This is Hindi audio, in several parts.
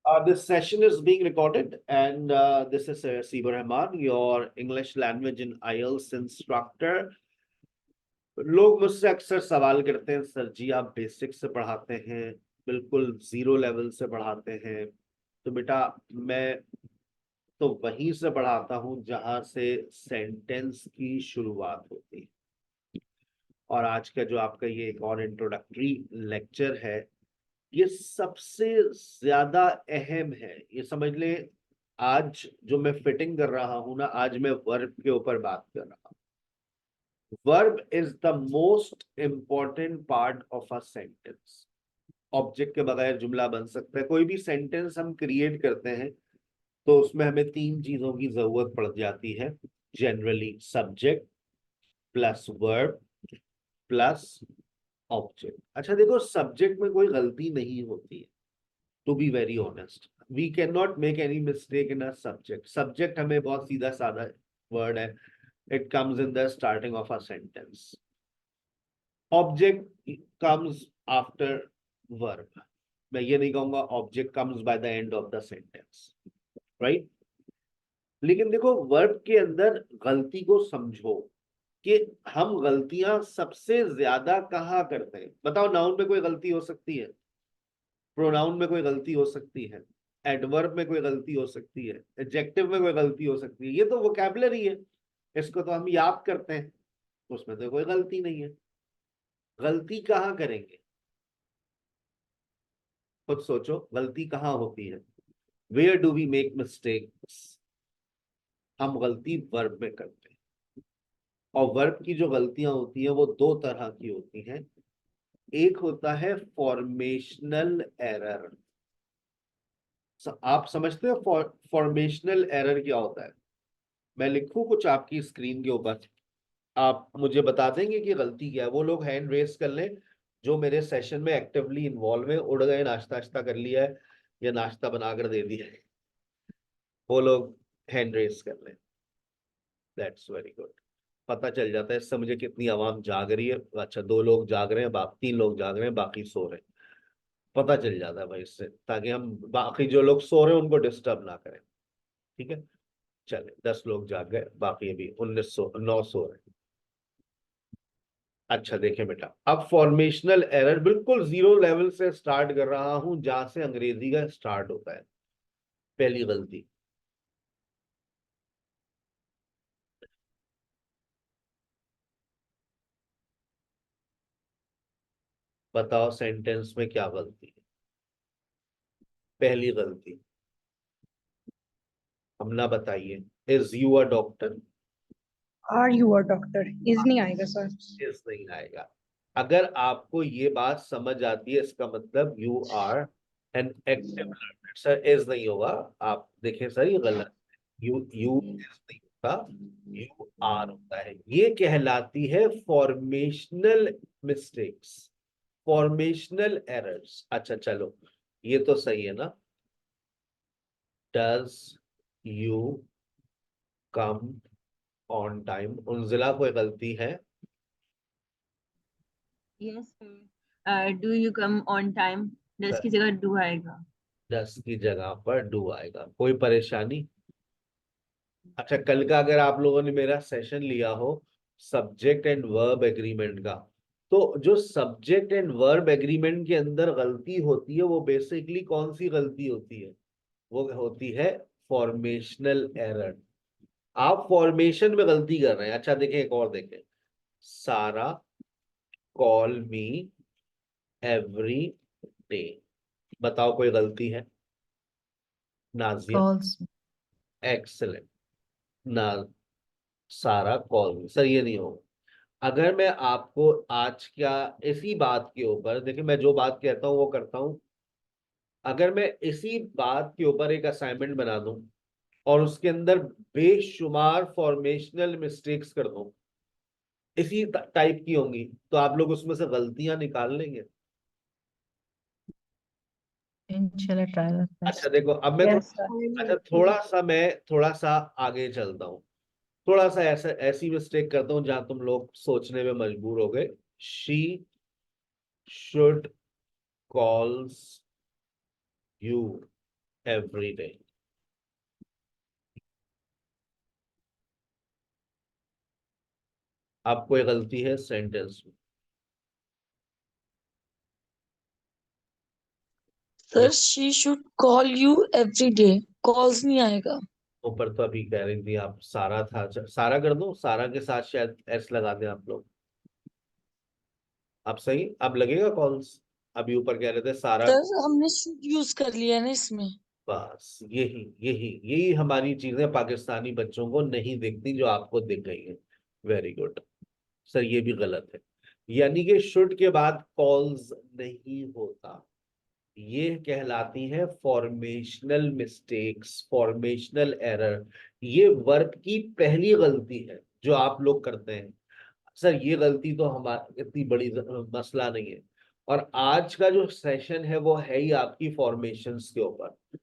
This session is being recorded, and this is Sibar Rahman, your English language in IELTS instructor. लोग मुझसे अक्सर सवाल करते हैं, सर जी आप बेसिक से पढ़ाते हैं, बिल्कुल जीरो लेवल से पढ़ाते हैं। तो बेटा मैं तो वहीं से पढ़ाता हूं जहां से सेंटेंस की शुरुआत होती है। और आज का जो आपका ये एक और इंट्रोडक्टरी लेक्चर है, ये सबसे ज्यादा अहम है। ये समझ लें, आज जो मैं फिटिंग कर रहा हूं ना, आज मैं वर्ब के ऊपर बात कर रहा हूं। Verb is the most important part of a sentence. Object के बगैर जुमला बन सकता है। कोई भी सेंटेंस हम क्रिएट करते हैं तो उसमें हमें तीन चीजों की जरूरत पड़ जाती है generally: subject plus verb plus object. अच्छा देखो, सब्जेक्ट में कोई गलती नहीं होती है, to be very honest. We can not make any mistake in a subject. Subject हमें बहुत सीधा साधा वर्ड है, it comes in the starting of a sentence. Object comes after verb. मैं ये नहीं कहूंगा object comes by the end of the sentence, right. लेकिन देखो, वर्ब के अंदर गलती को समझो कि हम गलतियां सबसे ज्यादा कहाँ करते हैं। बताओ, नाउन में कोई गलती हो सकती है, प्रोनाउन में कोई गलती हो सकती है, एडवर्ब में कोई गलती हो सकती है, एडजेक्टिव में कोई गलती हो सकती है। ये तो वोकैबुलरी है, इसको तो हम याद करते हैं, उसमें तो कोई गलती नहीं है। गलती कहाँ करेंगे, खुद सोचो, गलती कहाँ होती है। Where do we make mistakes? हम गलती वर्ब में करते हैं। और वर्ब की जो गलतियां होती हैं वो दो तरह की होती हैं। एक होता है फॉर्मेशनल एरर। आप समझते हो फॉर्मेशनल एरर क्या होता है? मैं लिखूं कुछ आपकी स्क्रीन के ऊपर, आप मुझे बता देंगे कि गलती क्या है। वो लोग हैंड रेस कर लें जो मेरे सेशन में एक्टिवली इन्वॉल्व है। उड़ गए, नाश्ता नाश्ता कर लिया है या नाश्ता बनाकर दे दिया है, वो लोग हैंड रेस कर लें। That's very good. पता चल जाता है इससे मुझे कितनी आवाम जाग रही है। अच्छा, दो लोग जाग रहे हैं, तीन लोग जाग रहे हैं, बाकी सो रहे हैं। पता चल जाता है भाई इससे, ताकि हम बाकी जो लोग सो रहे हैं उनको डिस्टर्ब ना करें। ठीक है, चले 10 लोग जाग गए, बाकी अभी 9 सो रहे हैं। अच्छा देखें बेटा, अब फॉर्मेशनल एरर बिल्कुल जीरो लेवल से स्टार्ट कर रहा हूं जहां से अंग्रेजी का स्टार्ट होता है। पहली गलती, बताओ सेंटेंस में क्या गलती है? पहली गलती, हम ना बताइए। Is you a doctor? Are you a doctor? Is नहीं आएगा सर। इज नहीं आएगा। अगर आपको ये बात समझ आती है, इसका मतलब you are an active learner. Sir is नहीं होगा, आप देखें सर ये गलत। यू इज नहीं होता, यू आर होता है। ये कहलाती है फॉर्मेशनल मिस्टेक्स, फॉर्मेशनल एरर्स। अच्छा चलो, ये तो सही है ना। Does you come on time? उनजिला कोई गलती है? Yes sir, do you come on time, does की जगह डू आएगा। डस की जगह पर डू आएगा। कोई परेशानी? अच्छा, कल का अगर आप लोगों ने मेरा सेशन लिया हो सब्जेक्ट एंड वर्ब एग्रीमेंट का, तो जो सब्जेक्ट एंड वर्ब एग्रीमेंट के अंदर गलती होती है वो बेसिकली कौन सी गलती होती है? वो होती है फॉर्मेशनल एरर। आप फॉर्मेशन में गलती कर रहे हैं। अच्छा देखें, एक और देखें। सारा कॉल मी एवरी डे, बताओ कोई गलती है? नाजिया? False. एक्सेलेंट। ना, सारा कॉल सर ये नहीं होगा। अगर मैं आपको आज क्या इसी बात के ऊपर, देखिए मैं जो बात कहता हूँ वो करता हूँ। अगर मैं इसी बात के ऊपर एक असाइनमेंट बना दूं और उसके अंदर बेशुमार फॉर्मेशनल मिस्टेक्स कर दूं, इसी टाइप की होंगी, तो आप लोग उसमें से गलतियां निकाल लेंगे। Inshallah, try our अच्छा best. देखो, अब मैं यस सर। अच्छा थोड़ा सा आगे चलता हूँ। थोड़ा सा ऐसा ऐसी मिस्टेक करता हूँ जहां तुम लोग सोचने में मजबूर हो गए। She should calls you every day. अब कोई गलती है सेंटेंस में? Sir she should call you every day, calls नहीं आएगा। ऊपर तो अभी कह रही थी आप सारा था, सारा कर दो, सारा के साथ शायद एस लगा दें आप लोग। अब सही, अब लगेगा कॉल्स। अभी ऊपर कह रहे थे सारा। सर हमने शुड यूज कर लिया है ना इसमें। बस यही यही यही हमारी चीजें पाकिस्तानी बच्चों को नहीं दिखती जो आपको दिख गई है। वेरी गुड सर, ये भी गलत है। यानी कि शुड के बाद कॉल्स नहीं होता। ये कहलाती है फॉर्मेशनल मिस्टेक्स, फॉर्मेशनल एरर। ये वर्ब की पहली गलती है जो आप लोग करते हैं। सर ये गलती तो हमारा इतनी बड़ी मसला नहीं है। और आज का जो सेशन है वो है ही आपकी फॉर्मेशंस के ऊपर।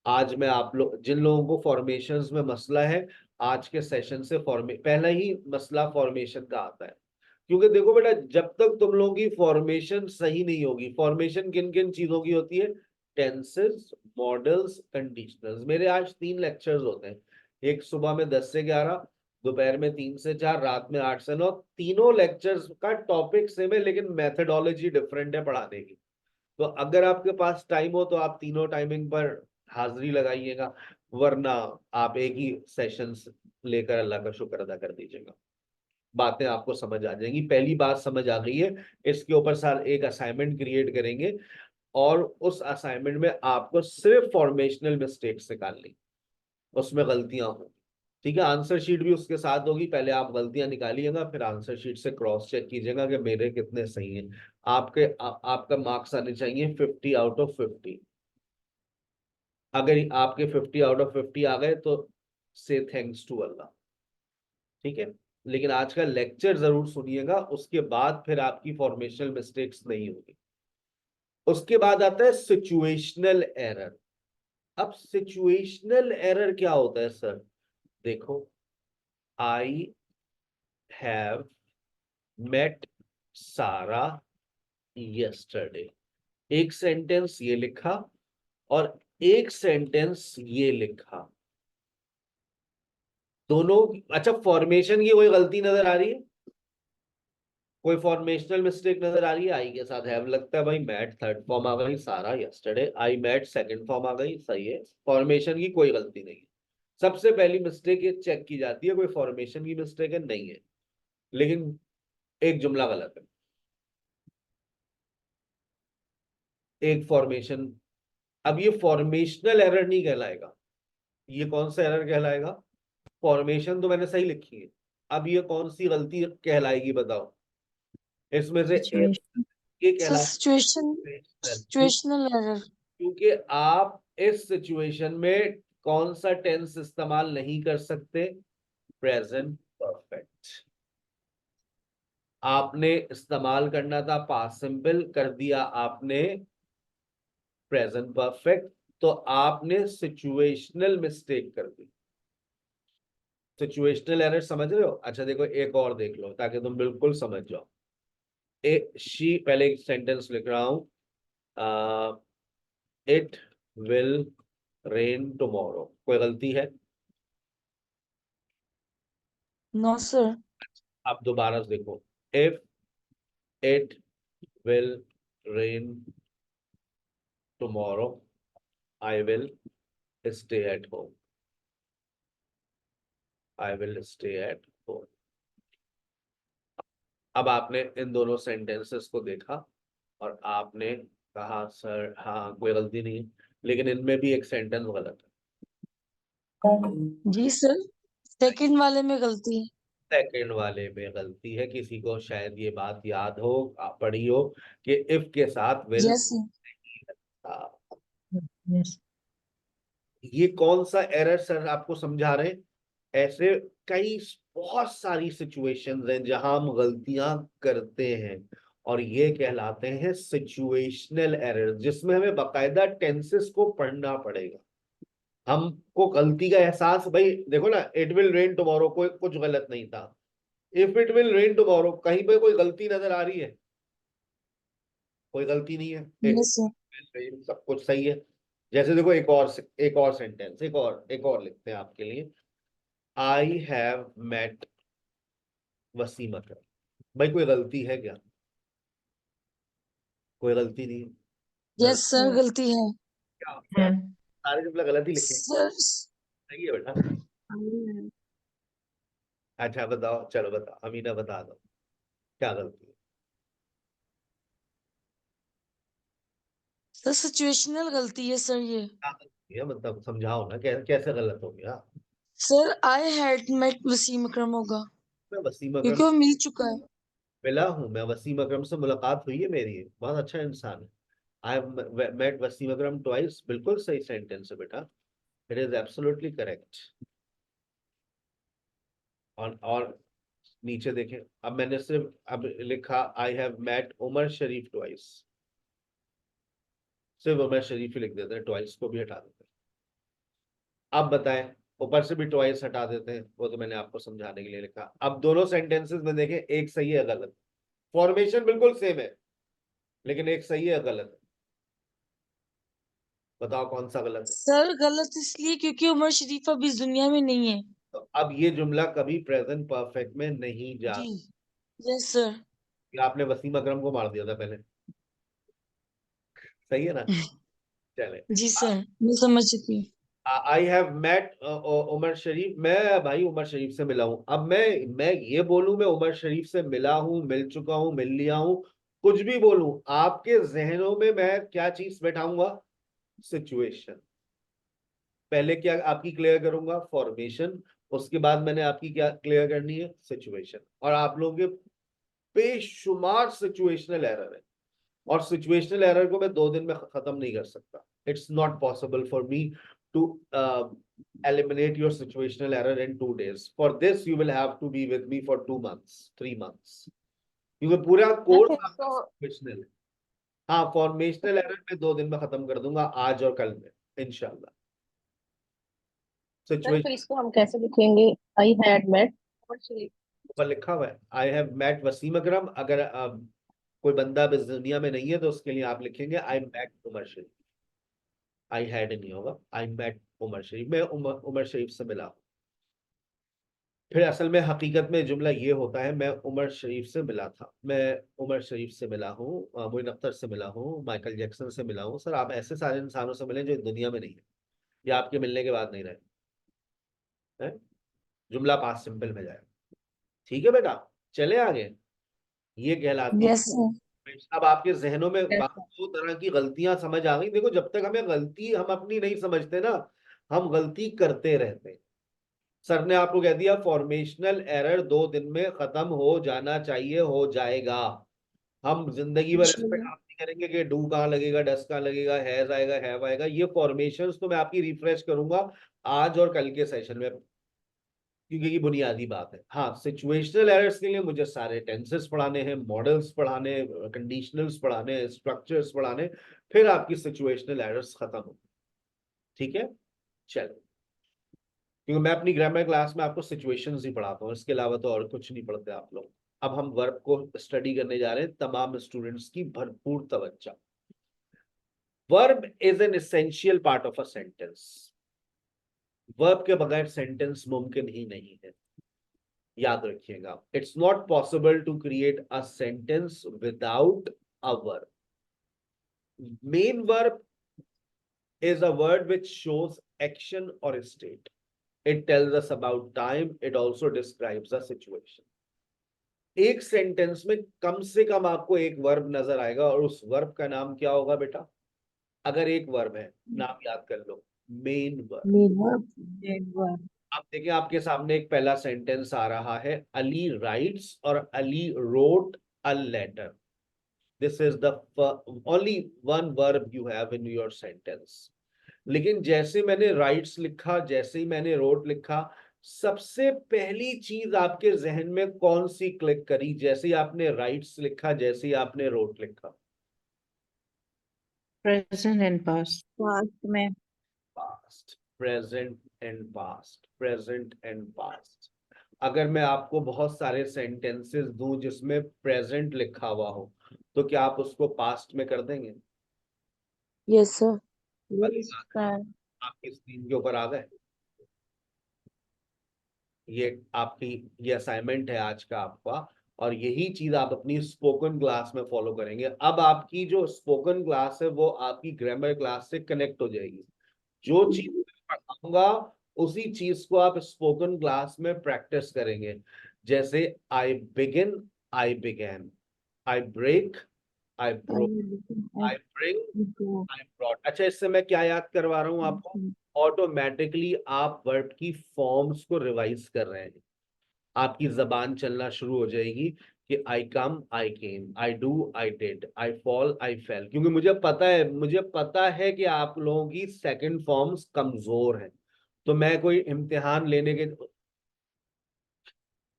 आज मैं आप लोग जिन लोगों को फॉर्मेशंस में मसला है, आज के सेशन से पहला ही मसला फॉर्मेशन का आता है। क्योंकि देखो बेटा, जब तक तुम लोगों की फॉर्मेशन सही नहीं होगी, फॉर्मेशन किन किन चीजों की होती है? Tenses, models, conditionals. मेरे आज 3 लेक्चर्स होते हैं, एक सुबह में 10 से 11, दोपहर में 3 से 4, रात में 8 से 9। तीनों लेक्चर्स का टॉपिक सेम है लेकिन मेथडोलॉजी डिफरेंट है पढ़ाने की। तो अगर आपके पास टाइम हो तो आप तीनों टाइमिंग पर हाजिरी लगाइएगा, वरना आप एक ही सेशन लेकर अल्लाह का शुक्र अदा कर दीजिएगा। बातें आपको समझ आ जाएंगी। पहली बात समझ आ गई है, इसके ऊपर सर एक असाइनमेंट क्रिएट करेंगे और उस असाइनमेंट में आपको सिर्फ फॉर्मेशनल मिस्टेक्स निकालनी, उसमें गलतियां होंगी। ठीक है, आंसर शीट भी उसके साथ होगी। पहले आप गलतियां निकालिएगा, फिर आंसर शीट से क्रॉस चेक कीजिएगा कि मेरे कितने सही हैं। आपका मार्क्स आने चाहिए 50 आउट ऑफ 50। अगर आपके 50 आउट ऑफ 50 आ गए तो से थैंक्स टू अल्लाह। ठीक है, लेकिन आज का लेक्चर जरूर सुनिएगा, उसके बाद फिर आपकी फॉर्मेशनल मिस्टेक्स नहीं होगी। उसके बाद आता है सिचुएशनल एरर। अब सिचुएशनल एरर क्या होता है सर? देखो, आई हैव मेट सारा यस्टरडे। एक सेंटेंस ये लिखा और एक सेंटेंस ये लिखा, दोनों। अच्छा, फॉर्मेशन की कोई गलती नजर आ रही है? कोई फॉर्मेशनल मिस्टेक नजर आ रही है? आई के साथ हैव लगता है भाई, मैट थर्ड फॉर्म आ गई, सारा यस्टरडे, आई मैट सेकंड फॉर्म आ गई, सही है। फॉर्मेशन की कोई गलती नहीं है। सबसे पहली मिस्टेक ये चेक की जाती है कोई फॉर्मेशन की मिस्टेक है नहीं है। लेकिन एक जुमला गलत है, एक फॉर्मेशन। अब ये फॉर्मेशनल एरर नहीं कहलाएगा, ये कौन सा एरर कहलाएगा? फॉर्मेशन तो मैंने सही लिखी है, अब ये कौन सी गलती कहलाएगी बताओ? इसमें से Situation. ये सर कहलाएगा सिचुएशनल एरर। क्योंकि आप इस सिचुएशन में कौन सा टेंस इस्तेमाल नहीं कर सकते? Present perfect. आपने इस्तेमाल करना था पास्ट सिंपल, कर दिया आपने प्रेजेंट परफेक्ट। तो आपने सिचुएशनल मिस्टेक कर दी। सिचुएशनल एरर समझ रहे हो? अच्छा देखो, एक और देख लो ताकि तुम बिल्कुल समझ जाओ। पहले एक सेंटेंस लिख रहा हूं, इट विल रेन टुमारो। कोई गलती है? No sir. अब दोबारा से देखो, if it will rain tomorrow, I will stay at home. I will stay at home. अब आपने इन दोनों सेंटेंसेस को देखा और आपने कहा सर हाँ कोई गलती नहीं है, लेकिन इनमें भी एक सेंटेंस गलत है। जी सर, सेकंड वाले में गलती है। सेकंड वाले में गलती है। किसी को शायद ये बात याद हो, आप पढ़ी हो कि इफ के साथ विल यस सर। था। Yes. ये कौन सा एरर सर आपको समझा रहे हैं? ऐसे कई बहुत सारी सिचुएशंस हैं जहां हम गलतियां करते हैं और ये कहलाते हैं सिचुएशनल एरर, जिसमें हमें बकायदा टेंसेस को पढ़ना पड़ेगा। हमको गलती का एहसास, भाई देखो ना, इट विल रेन टुमारो कोई कुछ गलत नहीं था। If it will rain tomorrow कहीं पे कोई गलती नजर आ रही है? कोई गलती नहीं है, इट यस सर। सब कुछ सही है। जैसे देखो एक और सेंटेंस, एक और लिखते हैं आपके लिए। आई हैव मेट वसीम अकरम। भाई कोई गलती है क्या? कोई गलती नहीं है। यस सर, गलती है क्या सारे जुमला गलत ही लिखे हैं? सर। सही है बेटा। अच्छा बताओ, चलो बताओ, अमीना बता दो क्या गलती है। सर सिचुएशनल गलती है सर ये। क्या गलती है मतलब समझाओ ना, कैसे गलत हो गया? Sir I had met Wasim Akram होगा, मैं वसीम अकरम क्योंकि वो मिल चुका है। मिला हूँ, मैं वसीम अकरम से मुलाकात हुई है मेरी, बहुत अच्छा इंसान है। I have met Wasim Akram twice, बिल्कुल सही सेंटेंस है बेटा, इट इज एब्सोल्युटली करेक्ट। और नीचे देखें, अब मैंने सिर्फ अब लिखा I have met Umer Sharif twice, सिर्फ उमर शरीफ ही लिख देते हैं, ट्वाइस को भी हटा देते हैं। अब बताएं, ऊपर से भी ट्वाइस हटा देते हैं, वो तो मैंने आपको समझाने के लिए लिखा। अब दोनों सेंटेंसेस में देखें, एक सही है गलत, फॉर्मेशन बिल्कुल सेम है, लेकिन एक सही है गलत है। बताओ कौन सा गलत है? सर गलत इसलिए क्योंकि उमर शरीफ अब इस दुनिया में नहीं है। तो अब ये जुमला कभी प्रेजेंट परफेक्ट में नहीं जा, जी यस सर। कि आपने वसीम अकरम को मार दिया था पहले। सही है ना? चले। जी सर, मैं समझ चुकी हूँ। आई हैव मेट उमर शरीफ, मैं भाई उमर शरीफ से मिला हूं। अब मैं ये बोलूं मैं उमर शरीफ से मिला हूं, मिल चुका हूं, मिल लिया हूं, कुछ भी बोलूं, आपके जहनों में मैं क्या चीज बैठाऊंगा? सिचुएशन। पहले क्या आपकी क्लियर करूंगा? फॉर्मेशन। उसके बाद मैंने आपकी क्या क्लियर करनी है? सिचुएशन। और आप लोगों के बेशुमार सिचुएशनल एरर है, और सिचुएशनल एरर को मैं 2 दिन में खत्म नहीं कर सकता। It's not possible for me to eliminate your situational error in 2 days. For this you will have to be with me for 2 months, 3 months, क्योंकि पूरा कोर्स आपका सिचुएशनल है। हाँ, फॉर्मेशनल एरर मैं 2 दिन में खत्म कर दूंगा, आज और कल में इंशाल्लाह। सर तो सिचुएशन इसको हम कैसे लिखेंगे? आई हैड मेट ऊपर लिखा हुआ है, आई हैव मेट वसीम अकरम। अगर कोई बंदा अब इस दुनिया में नहीं है तो उसके लिए आप लिखेंगे I met Umer Sharif. I had नहीं होगा, आई मेट उमर शरीफ, मैं उमर शरीफ से मिला। फिर असल में हकीकत में जुमला ये होता है, मैं उमर शरीफ से मिला था, मैं उमर शरीफ से मिला हूँ, मोइन अख्तर से मिला हूँ, माइकल जैक्सन से मिला हूँ। सर आप ऐसे सारे इंसानों से मिले जो इस दुनिया में नहीं है, या आपके मिलने के बाद नहीं रहे हैं। जुमला पास्ट सिंपल में जाए। ठीक है बेटा, चले आगे। ये कहलाती यस सर। है। अब आपके जहनों में दो तरह की गलतियां समझ आ गई। देखो जब तक हमें गलती हम अपनी नहीं समझते ना, हम गलती करते रहते हैं। सर ने आपको कह दिया फॉर्मेशनल एरर 2 दिन में खत्म हो जाना चाहिए, हो जाएगा। हम जिंदगी भर इस पे काम नहीं करेंगे कि डू कहाँ लगेगा, डस कहाँ लगेगा, हैज आएगा, हैव आएगा। ये फॉर्मेशंस तो मैं आपकी रिफ्रेश करूंगा आज और कल के सेशन में, क्योंकि ये बुनियादी बात है। हाँ, सिचुएशनल एरर्स के लिए मुझे सारे टेंसेस पढ़ाने हैं, मॉडल्स पढ़ाने, कंडीशनल्स पढ़ाने, स्ट्रक्चर्स पढ़ाने, फिर आपकी सिचुएशनल एरर्स खत्म हो। ठीक है, चलो। क्योंकि मैं अपनी ग्रामर क्लास में आपको सिचुएशंस ही पढ़ाता हूँ, इसके अलावा तो और कुछ नहीं पढ़ते आप लोग। अब हम वर्ब को स्टडी करने जा रहे हैं, तमाम स्टूडेंट्स की भरपूर तवज्जो। Verb is an essential part of a sentence. Verb के बगैर सेंटेंस मुमकिन ही नहीं है, याद रखिएगा। It's not possible to create a sentence without a verb. Main verb is a word which shows action or a state. It tells us about time. It also describes a situation. एक सेंटेंस में कम से कम आपको एक वर्ब नजर आएगा, और उस वर्ब का नाम क्या होगा बेटा? अगर एक वर्ब है, नाम याद कर लो, मेन वर्ब। अब देखिए आपके सामने एक पहला सेंटेंस आ रहा है, अली राइट्स और Ali wrote a letter. This is the only one verb you have in your sentence. लेकिन जैसे मैंने राइट्स लिखा, जैसे ही मैंने रोट लिखा, सबसे पहली चीज आपके जहन में कौन सी क्लिक करी जैसे ही आपने राइट्स लिखा, जैसे ही आपने रोट लिखा? Present and past. पास्ट में past, present and past, present and past. अगर मैं आपको बहुत सारे सेंटेंसेस दूं जिसमें प्रेजेंट लिखा हुआ हो, तो क्या आप उसको पास्ट में कर देंगे? Yes sir. Yes, sir. आपकी स्क्रीन के ऊपर आ गए। ये आपकी ये असाइनमेंट है आज का आपका, और यही चीज आप अपनी स्पोकन क्लास में फॉलो करेंगे। अब आपकी जो स्पोकन क्लास है वो आपकी ग्रामर क्लास से कनेक्ट हो जाएगी। जो चीज मैं पढ़ाऊंगा उसी चीज को आप स्पोकन क्लास में प्रैक्टिस करेंगे। जैसे I begin, I began, I break, I broke, I bring, I brought. अच्छा, इससे मैं क्या याद करवा रहा हूँ आपको? ऑटोमेटिकली आप वर्ब की फॉर्म्स को रिवाइज कर रहे हैं। आपकी जबान चलना शुरू हो जाएगी कि I come, I came, I do, I did, I fall, I fell. क्योंकि मुझे पता है कि आप लोगों की सेकंड फॉर्म्स कमजोर हैं। तो मैं कोई इम्तिहान लेने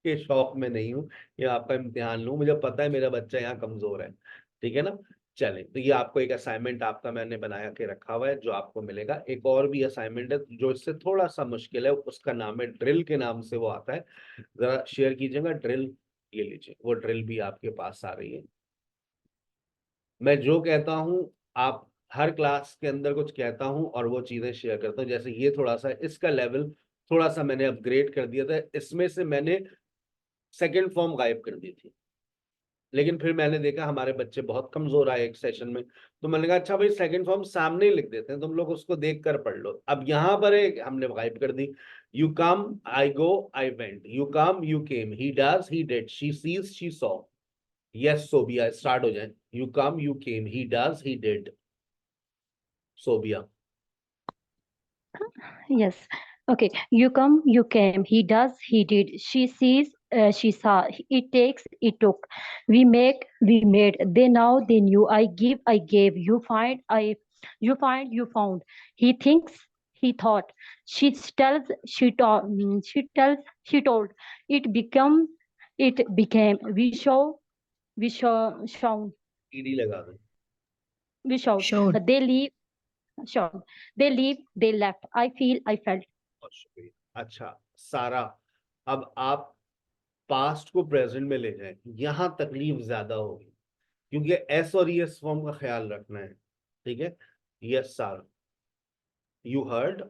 के शौक में नहीं हूँ या आपका इम्तिहान लूं। मुझे पता है मेरा बच्चा यहाँ कमजोर है। ठीक है ना? चलें, तो ये आपको एक असाइनमेंट आपका मैंने बना के रखा हुआ है जो आपको मिलेगा। एक और भी असाइनमेंट है जो इससे थोड़ा सा मुश्किल है, उसका नाम है ड्रिल के नाम से वो आता है। जरा शेयर कीजिएगा ड्रिल। ये लीजिए, वो ड्रिल भी आपके पास आ रही है। मैं जो कहता हूँ आप हर क्लास के अंदर कुछ कहता हूँ और वो चीजें शेयर करता हूँ। जैसे ये थोड़ा सा इसका लेवल थोड़ा सा मैंने अपग्रेड कर दिया था। इसमें से मैंने सेकंड फॉर्म गायब कर दी थी, लेकिन फिर मैंने देखा हमारे बच्चे बहुत कमजोर आए एक सेशन में। तो मैंने कहा अच्छा भाई सेकंड फॉर्म सामने ही लिख देते हैं, तुम लोग उसको देख कर पढ़ लो। अब यहाँ पर हमने गायब कर दी। You come, I go, I went, you come, you came, he does, he did, she sees, she saw. Yes Sobia, start हो जाए। You come, you came, he does, he did, Sobia. Yes. Okay. You come, you came. He does, he did. She sees, she saw. It takes, it took. We make, we made. They now, they knew. I give, I gave. You find, you find, you found. He thinks, he thought. She tells, she taught. She tells, she told. It becomes, it became. We show, shown. ED लगा दो। We showed. Showed. They leave, shown. They leave, they left. I feel, I felt. बहुत शुक्रिया। अच्छा सारा, अब आप पास्ट को प्रेजेंट में ले जाएं। यहाँ तकलीफ ज्यादा होगी क्योंकि एस और एस फॉर्म का ख्याल रखना है। ठीक है? यस सारा, you heard,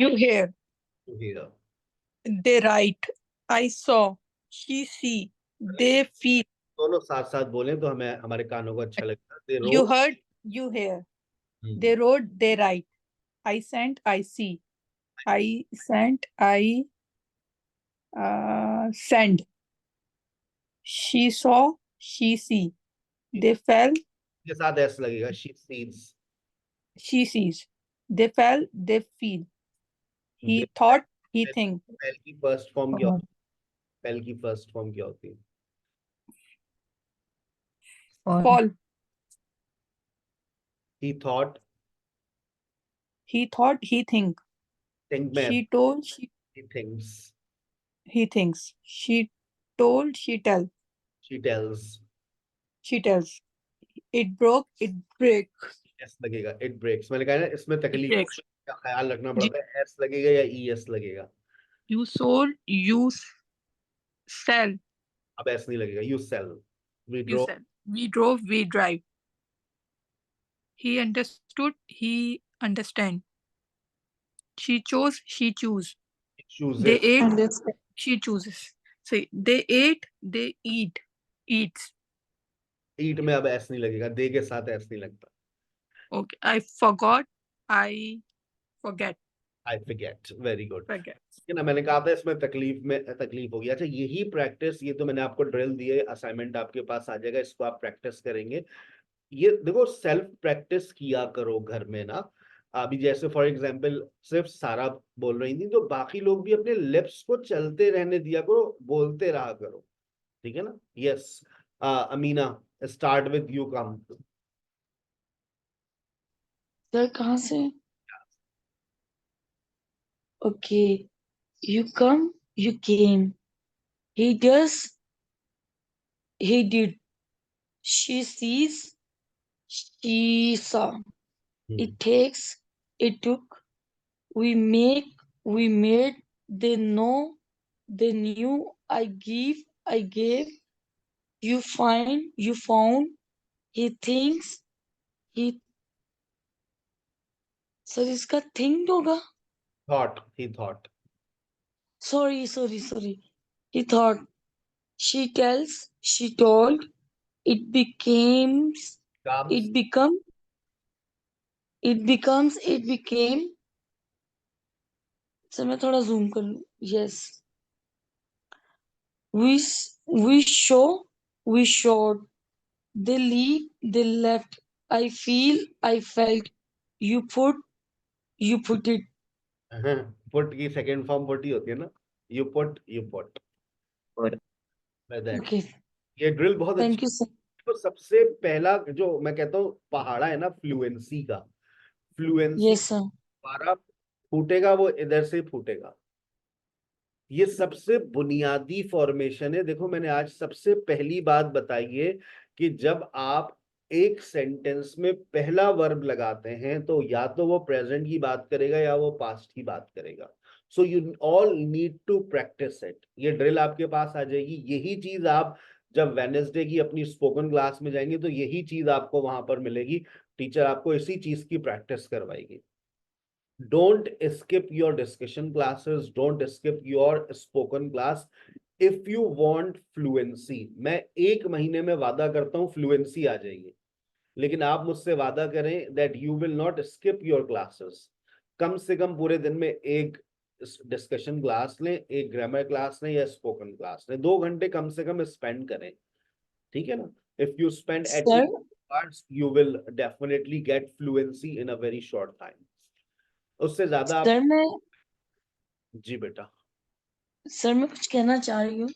You hear, you here. they write, I saw, she see, they feel. दोनों साथ साथ बोलें तो हमें हमारे कानों को अच्छा लगता है। दे You road, heard, you hear. They wrote, they write. I sent, I see. I sent, I send. She saw, she see. They fell, के साथ एस लगेगा। She sees, she sees. They fell, they feel. He thought, he think. पेल की फर्स्ट फॉर्म क्या होती है? पेल की फर्स्ट फॉर्म क्या होती है? Fall. Fall. He thought, He thought, he think. Think में She told, she he thinks, he thinks. She told, she tell. She tells. She tells. It broke, it break. S लगेगा। It breaks. मैंने कहा ना इसमें तकलीफ breaks. का ख्याल रखना जी। पड़ता है। एस लगेगा या ई एस लगेगा? You sold, you sell, अब एस नहीं लगेगा। You sell, we you drove, sell. We drove, we drive. He understood, he understand. She chose, she choose. They chooses. ate, Understand. she chooses. See, they ate, they eat, eats. ईट में अब एस नहीं लगेगा। दे के साथ एस नहीं लगता। Okay, I forgot, I forget, I forget. Very good. forget. ना मैंने कहा था इसमें तकलीफ होगी। अच्छा, यही प्रैक्टिस, ये तो मैंने आपको ड्रिल दिए, असाइनमेंट आपके पास आ जाएगा, इसको आप प्रैक्टिस करेंगे। ये देखो सेल्फ प्रैक्टिस किया करो घर में ना। अभी जैसे फॉर एग्जांपल सिर्फ सारा बोल रही थी, तो बाकी लोग भी अपने लिप्स को चलते रहने दिया करो, बोलते रहा करो। ठीक है ना? Yes Amina, start with you come. Sir कहाँ से? Okay. You come, you came. He does, he did. She sees, she saw. It takes, it took. We make, we made. They know, they knew. I give, I gave. You find, you found. He thinks, he sir इसका थिंक होगा. Thought, he thought. Sorry. He thought. She tells. She told. It becomes. Calms. It become. It becomes. It became. Sir मैं थोड़ा जूम कर लूं. Yes. We show. We showed. They leave. They left. I feel. I felt. You put. You put it. Put की सेकंड फॉर्म पुट ही होती है ना. You put, you put. Okay. ये ड्रिल बहुत अच्छी. Thank you, sir. तो सबसे पहला जो मैं कहता हूँ पहाड़ा है ना फ्लुएंसी का. Fluency Yes, sir. हमारा फूटेगा वो इधर से फूटेगा. ये सबसे बुनियादी फॉर्मेशन है. देखो मैंने आज सबसे पहली बात बताई है कि जब आप एक सेंटेंस में पहला वर्ब लगाते हैं तो या तो वो प्रेजेंट की बात करेगा या वो पास्ट की बात करेगा. So you all need to practice it. ये ड्रिल आपके पास आ जाएगी. यही चीज आप जब वेडनेसडे की अपनी स्पोकन क्लास में जाएंगे तो यही चीज आपको वहां पर मिलेगी. टीचर आपको इसी चीज की प्रैक्टिस करवाएगी. Don't skip your discussion classes. Don't skip your spoken class. If you want fluency, मैं 1 महीने में वादा करता हूँ फ्लुएंसी आ जाएगी. लेकिन आप मुझसे वादा करें that you will not skip your classes. कम से कम पूरे दिन में एक डिस्कशन क्लास लें, एक ग्रामर क्लास लें या स्पोकन क्लास लें. 2 घंटे कम से कम स्पेंड करें. ठीक है ना. If you spend at Sir. least hours, you will definitely get fluency in a very short time. उससे ज्यादा आप. सर मैं जी बेटा. सर मैं कुछ कहना चाह रही हूँ.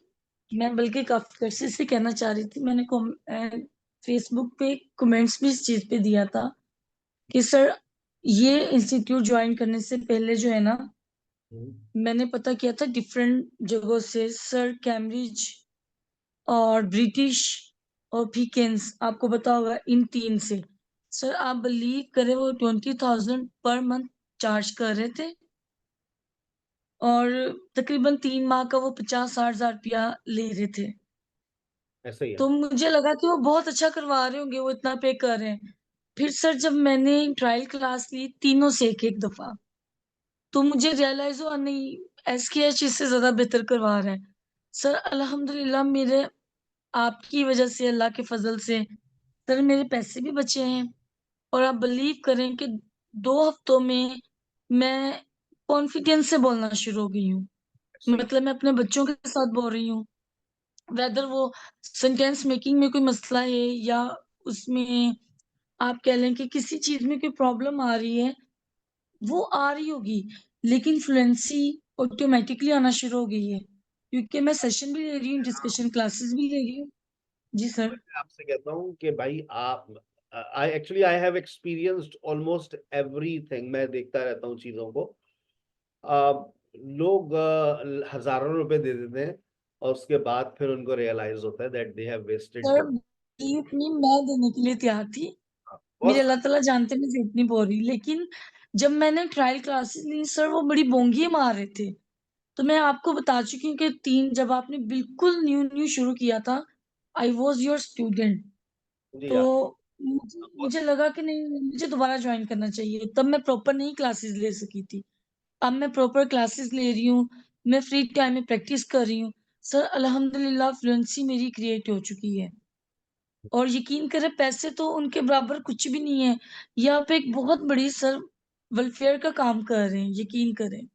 मैं बल्कि काफी अर्से से कहना चाह रही थी. मैंने फेसबुक पे कमेंट्स भी इस चीज पे दिया था कि सर ये इंस्टीट्यूट ज्वाइन करने से पहले जो है ना मैंने पता किया था डिफरेंट जगहों से. सर कैम्ब्रिज और ब्रिटिश और फिकेंस आपको पता होगा इन 3 से. सर आप बिलीव करें वो 20,000 पर मंथ चार्ज कर रहे थे और तकरीबन 3 माह का वो 50-60 रुपया ले रहे थे. ऐसा ही है. तो मुझे लगा कि वो बहुत अच्छा करवा रहे होंगे, वो इतना पे कर रहे हैं. फिर सर जब मैंने ट्रायल क्लास ली तीनों से एक दफा तो मुझे रियलाइज हुआ नहीं SKH इससे ज्यादा बेहतर करवा रहा है. सर अल्हम्दुलिल्लाह मेरे आपकी वजह से अल्लाह के फजल से सर मेरे पैसे भी बचे हैं और आप बिलीव करें कि 2 हफ्तों में मैं कॉन्फिडेंस से बोलना शुरू हो गई हूँ. मतलब मैं अपने बच्चों के साथ बोल रही हूँ वेदर वो सेंटेंस मेकिंग में कोई मसला है या उसमें आप कह लें कि किसी चीज में कोई प्रॉब्लम आ रही है वो आ रही होगी लेकिन फ्लुएंसी ऑटोमेटिकली आना शुरू हो गई है क्योंकि मैं सेशन भी ले रही हूँ डिस्कशन क्लासेस भी ले रही हूँ. जी सर. मैं आपसे कहता हूँ कि भाई आप I have experienced almost everything. मैं देखता रहता हूँ चीजों को. लोग हजारों रुपए दे देते हैं और उसके बाद फिर उनको रियलाइज होता है that they have wasted. Sir इतनी मैं देने के लिए तैयार थी. मेरे अल्लाह ताला जानते मैं झूठ नहीं बोल रही लेकिन जब मैंने ट्रायल क्लासेस ली सर वो बड़ी बोंगी मार रहे थे. तो मैं आपको बता चुकी हूँ कि 3 जब आपने बिल्कुल न्यू शुरू किया था आई वॉज योर स्टूडेंट. जी तो हाँ. मुझे लगा कि नहीं मुझे दोबारा ज्वाइन करना चाहिए. तब मैं प्रॉपर नहीं क्लासेस ले सकी थी. अब मैं प्रॉपर क्लासेस ले रही हूँ. मैं फ्री टाइम में प्रैक्टिस कर रही हूँ. सर अल्हम्दुलिल्लाह फ्लुएंसी मेरी क्रिएट हो चुकी है और यकीन करें पैसे तो उनके बराबर कुछ भी नहीं है. ये आप एक बहुत बड़ी सर वेलफेयर का काम कर रहे हैं. यकीन करें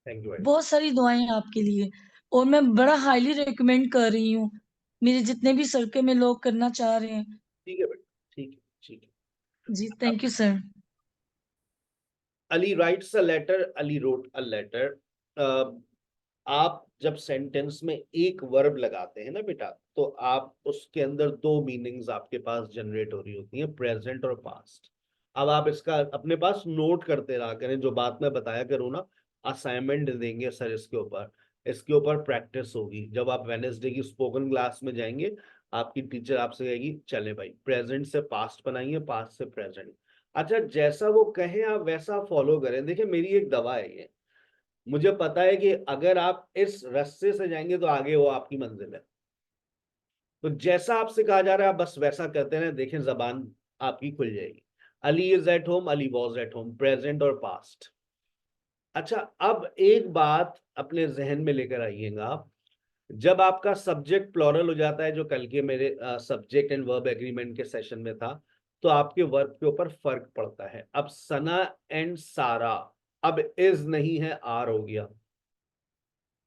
थैंक यू. बहुत सारी दुआएं हैं आपके लिए और मैं बड़ा हाईली रिकमेंड कर रही हूँ. मेरे जितने भी सर्कल में लोग करना चाह रहे हैं. ठीक है बेटा. ठीक है. ठीक है. जी thank you sir. Ali writes a letter. Ali wrote a letter. आप जब सेंटेंस में एक वर्ब लगाते हैं ना बेटा तो आप उसके अंदर 2 मीनिंग्स आपके पास जनरेट हो रही होती हैं, प्रेजेंट और पास्ट. अब आप इसका अपने पास नोट करते रहा करें. जो बात मैं बताया करूँ ना, असाइनमेंट देंगे सर इसके ऊपर प्रैक्टिस होगी. जब आप वेडनेसडे की स्पोकन क्लास में जाएंगे आपकी टीचर आपसे कहेगी चले भाई प्रेजेंट से पास्ट बनाइए, पास्ट से प्रेजेंट. अच्छा जैसा वो कहें आप वैसा फॉलो करें. देखिए मेरी एक दवा है ये. मुझे पता है कि अगर आप इस रास्ते से जाएंगे तो आगे वो आपकी मंजिल है. तो जैसा आपसे कहा जा रहा है आप बस वैसा करते रहें. देखें जबान आपकी खुल जाएगी. Ali is at home, Ali was at home, present और पास्ट। अच्छा, अब एक बात अपने जहन में लेकर आइएगा आप, जब आपका सब्जेक्ट प्लूरल हो जाता है, जो कल के मेरे सब्जेक्ट एंड वर्ब एग्रीमेंट के सेशन में था, तो आपके वर्ब के ऊपर फर्क पड़ता है। अब सना एंड सारा, अब इज नहीं है, आर हो गया।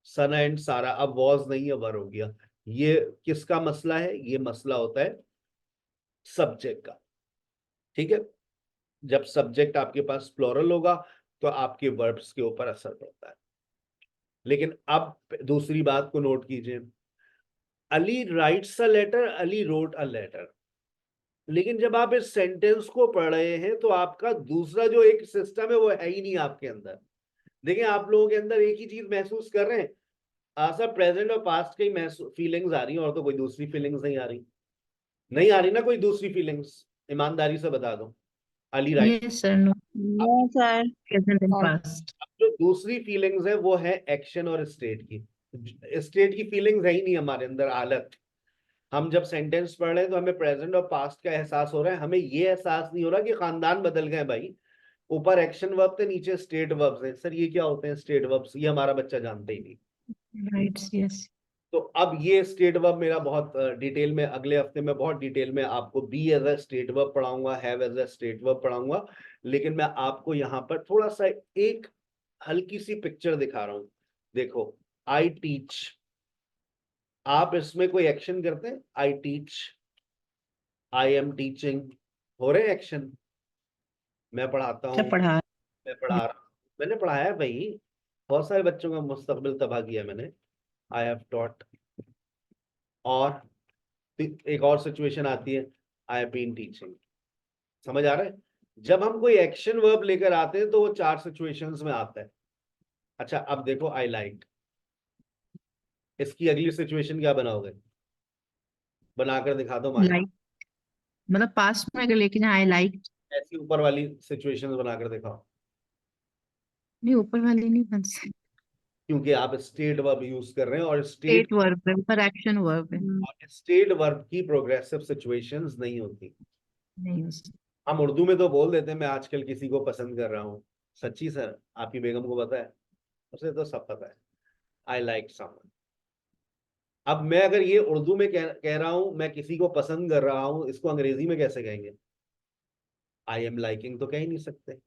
सना एंड सारा अब वॉज नहीं है, वर हो गया। ये किसका मसला है? ये मसला होता है सब्जेक्ट का। ठीक है, जब सब्जेक्ट आपके पास प्लूरल होगा तो आपके वर्ब्स के ऊपर असर पड़ता है। लेकिन अब दूसरी बात को नोट कीजिए, Ali writes a letter, Ali wrote a letter. लेकिन जब आप इस सेंटेंस को पढ़ रहे हैं तो आपका दूसरा जो एक सिस्टम है वो है ही नहीं आपके अंदर। देखिए, आप लोगों के अंदर एक ही चीज महसूस कर रहे हैं, सब प्रेजेंट और पास्ट की फीलिंग्स आ रही हैं, और तो कोई दूसरी फीलिंग्स नहीं आ रही। नहीं आ रही ना कोई दूसरी फीलिंग्स? ईमानदारी से बता दो। Ali right, Yes, sir. No. No, sir. Present and और past. जो दूसरी फीलिंग्स है वो है एक्शन और स्टेट की। स्टेट की फीलिंग्स है ही नहीं हमारे अंदर, हालत। हम जब सेंटेंस पढ़ रहे हैं तो हमें प्रेजेंट और पास्ट का एहसास हो रहा है, हमें ये एहसास नहीं हो रहा कि खानदान बदल गए भाई। ऊपर एक्शन वर्ब थे, नीचे स्टेट वर्ब्स हैं। सर ये क्या होते हैं स्टेट वर्ब्स? ये हमारा बच्चा जानते ही नहीं। Right. Yes. तो अब ये स्टेट वर्ब मेरा बहुत डिटेल में, अगले हफ्ते में बहुत डिटेल में आपको be as a state verb पढ़ाऊंगा, have as a state verb पढ़ाऊंगा। लेकिन मैं आपको यहाँ पर थोड़ा सा एक हल्की सी पिक्चर दिखा रहा हूं। देखो, आई टीच, आप इसमें कोई एक्शन करते हैं? I teach, I am teaching, हो रहे एक्शन। मैं पढ़ाता अच्छा हूँ, पढ़ा। मैं पढ़ा रहा हूँ, मैंने पढ़ाया है भाई, बहुत सारे बच्चों का मुस्तकबिल तबाह किया मैंने। I have taught. और एक और सिचुएशन आती है, आई हैव बीन टीचिंग। समझ आ रहा है? जब हम कोई एक्शन वर्ब लेकर आते हैं तो वो 4 सिचुएशंस में आता है। अच्छा, अब देखो आई लाइक, इसकी अगली सिचुएशन क्या बनाओगे? बनाकर दिखा दो मालिक। Like मतलब पास्ट में अगर लेके जाए I liked, ऐसी ऊपर वाली सिचुएशंस बनाकर दिखाओ। नहीं ऊपर वाली नहीं बन सकती। क्योंकि आप स्टेट वर्ब यूज कर रहे हैं, और State verb है, ऊपर action verb है। स्टेट वर्ब की प्रोग्रेसिव सिचुएशंस नहीं होती। नहीं हो सकती। हम उर्दू में तो बोल देते हैं मैं आजकल किसी को पसंद कर रहा हूँ। सच्ची सर, आपकी बेगम को पता है? उसे तो सब पता है। I like someone. अब मैं अगर ये उर्दू में कह रहा हूं मैं किसी को पसंद कर रहा हूं, इसको अंग्रेजी में कैसे कहेंगे? आई एम लाइकिंग तो कह ही नहीं सकते,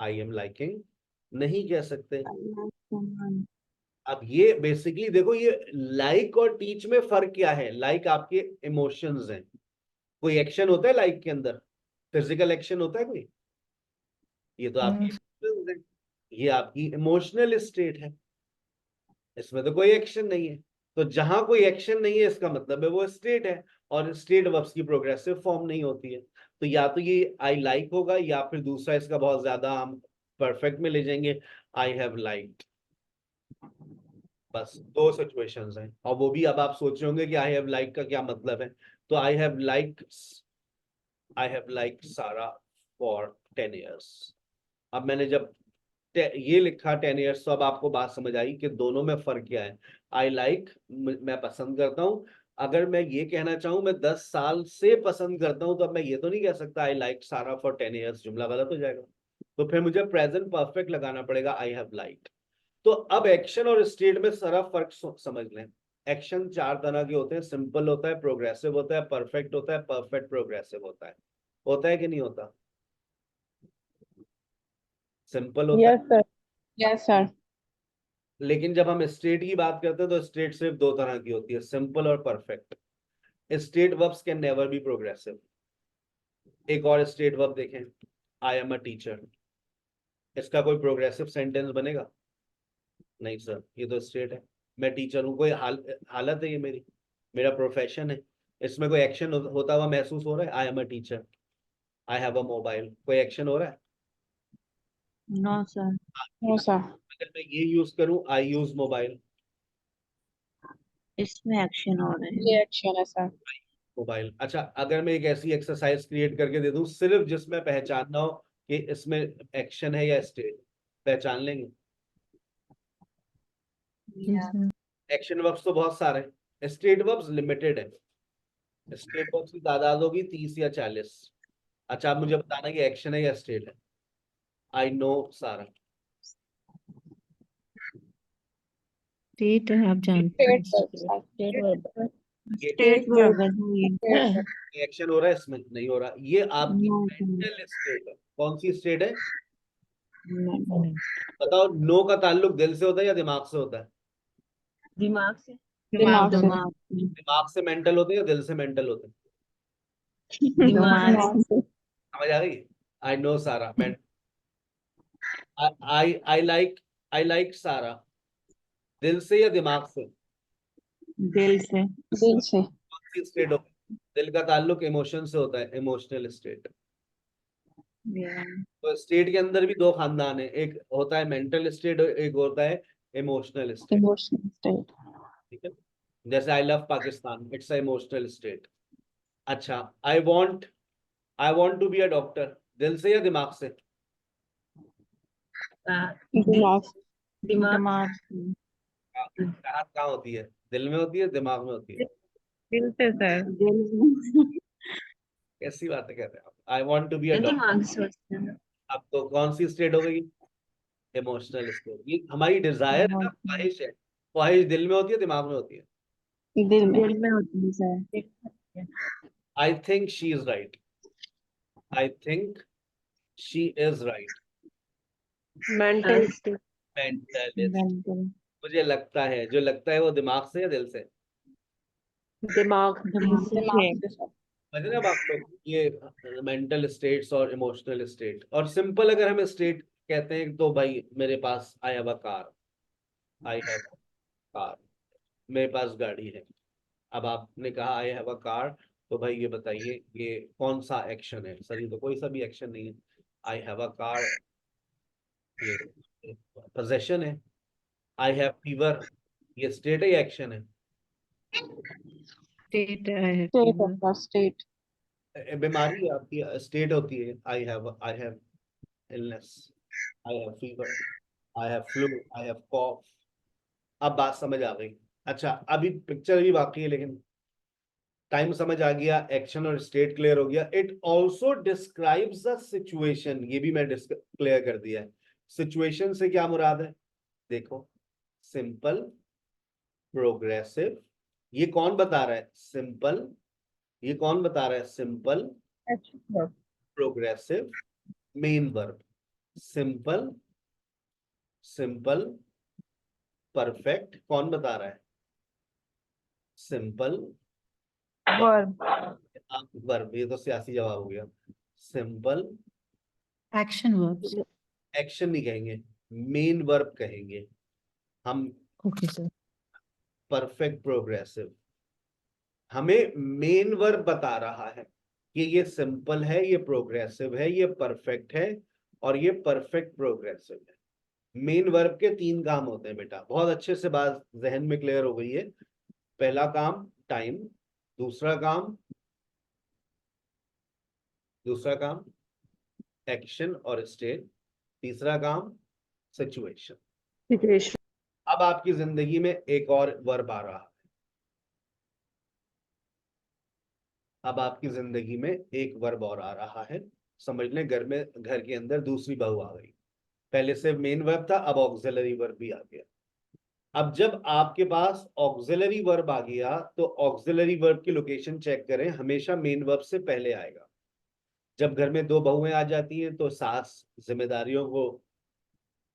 आई एम लाइकिंग नहीं कह सकते। अब ये बेसिकली देखो, ये लाइक और टीच में फर्क क्या है? लाइक आपके इमोशंस हैं। कोई एक्शन होता है लाइक के अंदर? फिजिकल एक्शन होता है कोई? ये तो आपकी emotions हैं। ये आपकी इमोशनल स्टेट है, इसमें तो कोई एक्शन नहीं है। तो जहां कोई एक्शन नहीं है इसका मतलब है वो स्टेट है, और स्टेट वर्ब्स की प्रोग्रेसिव फॉर्म नहीं होती है। तो या तो ये आई लाइक होगा, या फिर दूसरा इसका बहुत ज्यादा हम परफेक्ट में ले जाएंगे, आई हैव लाइक्ड। बस 2 सिचुएशंस हैं, और वो भी अब आप सोच रहे होंगे कि आई हैव लाइक का क्या मतलब है। तो आई हैव लाइक सारा फॉर 10 years। अब मैंने जब ये लिखा 10 years, तो अब आपको बात समझ आई कि दोनों में फर्क क्या है। आई लाइक मैं पसंद करता हूं। अगर मैं ये कहना चाहूं मैं 10 साल से पसंद करता हूं, तो अब मैं ये तो नहीं कह सकता आई लाइक सारा फॉर 10 years, जुमला गलत हो जाएगा। तो फिर मुझे प्रेजेंट परफेक्ट लगाना पड़ेगा, आई हैव लाइक्ड। तो अब एक्शन और स्टेट में सारा फर्क समझ लें। एक्शन 4 तरह के होते हैं, सिंपल होता है, प्रोग्रेसिव होता है, परफेक्ट होता है, परफेक्ट प्रोग्रेसिव होता है। होता है कि नहीं होता? सिंपल होता है। Yes sir, yes sir. लेकिन जब हम स्टेट की बात करते हैं तो स्टेट सिर्फ 2 तरह की होती है, सिंपल और perfect. State verbs can never be progressive. एक और स्टेट वर्ब देखें, आई एम अ टीचर। इसका कोई प्रोग्रेसिव सेंटेंस बनेगा? नहीं सर, ये तो स्टेट है, मैं टीचर हूँ, कोई हालत है, ये मेरा प्रोफेशन है। इसमें कोई एक्शन होता हुआ महसूस हो रहा है? I am a teacher. I have a mobile, कोई एक्शन हो रहा है? No, sir. No sir. अगर मैं ये यूज करूं, आई यूज मोबाइल, इसमें एक्शन हो रहा है। ये एक्शन है सर। मोबाइल। अच्छा, अगर मैं एक ऐसी एक्सरसाइज क्रिएट करके दे दूं सिर्फ जिसमें पहचानना हो कि इसमें एक्शन है या स्टेट, पहचान लेंगे? Yes, sir. एक्शन वर्ब्स तो बहुत सारे हैं, स्टेट वर्ब्स लिमिटेड है। स्टेट वर्ब्स की तादाद होगी 30 या 40। अच्छा, आप मुझे बताना कि एक्शन है या स्टेट है। आई नो सारा। स्टेट है, आप जानते हैं। State verb, sir. ये State verb है ये। एक्शन हो रहा है, इसमें नहीं हो रहा। ये आपकी No, मेंटल स्टेट है। कौन सी स्टेट है no, बताओ। नो का ताल्लुक दिल से होता है या दिमाग से होता है? दिमाग से। दिमाग से। दिमाग से मेंटल होते हैं या दिल से मेंटल होते हैं? दिमाग से। समझ आ गई? आई नो सारा। आई लाइक सारा। दिल से या दिमाग से? दिल से। दिल से। कौन सी स्टेट होती है? दिल का ताल्लुक इमोशन से होता है, इमोशनल स्टेट। Yeah. तो स्टेट के अंदर भी दो खानदान है, एक होता है मेंटल स्टेट और एक होता है इमोशनल स्टेट। Emotional state. ठीक है, जैसे I love Pakistan, it's a emotional state. अच्छा, I want to be a doctor, दिल से या दिमाग से? दिमाग से। दिमाग। कहाँ होती है? दिल में होती है, दिमाग में होती है? दिल से सर। दिल में। कैसी बातें कर रहे हैं आप? I want to be a doctor. दिमाग से सोचते हैं। अब तो कौन सी स्टेट हो गई? Emotional state. ये हमारी डिजायर है ना, ख्वाहिश है। ख्वाहिश दिल में होती है, दिमाग में होती है? दिल में। दिल में होती है sir. I think she is right. I think she is right. Mental state. Mental. मुझे लगता है, जो लगता है वो दिमाग से या दिल से? दिमाग। दिल से। दिमाग से सर। समझ रहे हैं अब आप लोग ये मेंटल स्टेट्स और इमोशनल स्टेट। और सिंपल अगर हम स्टेट कहते हैं तो भाई, मेरे पास I have a car, I have car, मेरे पास गाड़ी है। अब आपने कहा आई हैव अ कार, तो भाई ये बताइए ये कौन सा एक्शन है? सर ये तो कोई सा भी एक्शन नहीं है। आई हैव अ कार ये पोजेशन है। आई हैव फीवर ये स्टेट है या एक्शन है? स्टेट है। स्टेट अपना स्टेट। बीमारी आपकी स्टेट होती है। I have illness, I have fever, I have flu, I have cough. अब बात समझ आ गई। अच्छा, अभी पिक्चर भी बाकी है, लेकिन टाइम समझ आ गया, एक्शन और स्टेट क्लियर हो गया। It also describes the situation, ये भी मैं क्लियर कर दिया है। सिचुएशन से क्या मुराद है? देखो, सिंपल, प्रोग्रेसिव। ये कौन बता रहा है? सिंपल। ये कौन बता रहा है? Simple, progressive, main verb. Simple, simple, perfect. कौन बता रहा है? Simple verb. वर्ब। ये तो सियासी जवाब हो गया। Simple action verbs. एक्शन नहीं कहेंगे, मेन वर्ब कहेंगे हम। Okay sir. परफेक्ट प्रोग्रेसिव हमें मेन वर्ब बता रहा है कि ये सिंपल है, ये प्रोग्रेसिव है, ये परफेक्ट है और ये परफेक्ट प्रोग्रेसिव है। मेन वर्ब के 3 काम होते हैं बेटा। बहुत अच्छे से बात जहन में क्लियर हो गई है। पहला काम टाइम, दूसरा काम एक्शन और स्टेट, तीसरा काम सिचुएशन। सिचुएशन। अब आपकी जिंदगी में एक और वर्ब आ रहा है। अब आपकी जिंदगी में एक वर्ब और आ रहा है। समझ लें, घर के अंदर दूसरी बहू आ गई। पहले से मेन वर्ब था, अब ऑक्सिलरी वर्ब भी आ गया। अब जब आपके पास ऑक्सिलरी वर्ब आ गया तो ऑक्सिलरी वर्ब की लोकेशन चेक करें, हमेशा मेन वर्ब से पहले आएगा। जब घर में 2 बहुएं आ जाती हैं तो सास जिम्मेदारियों को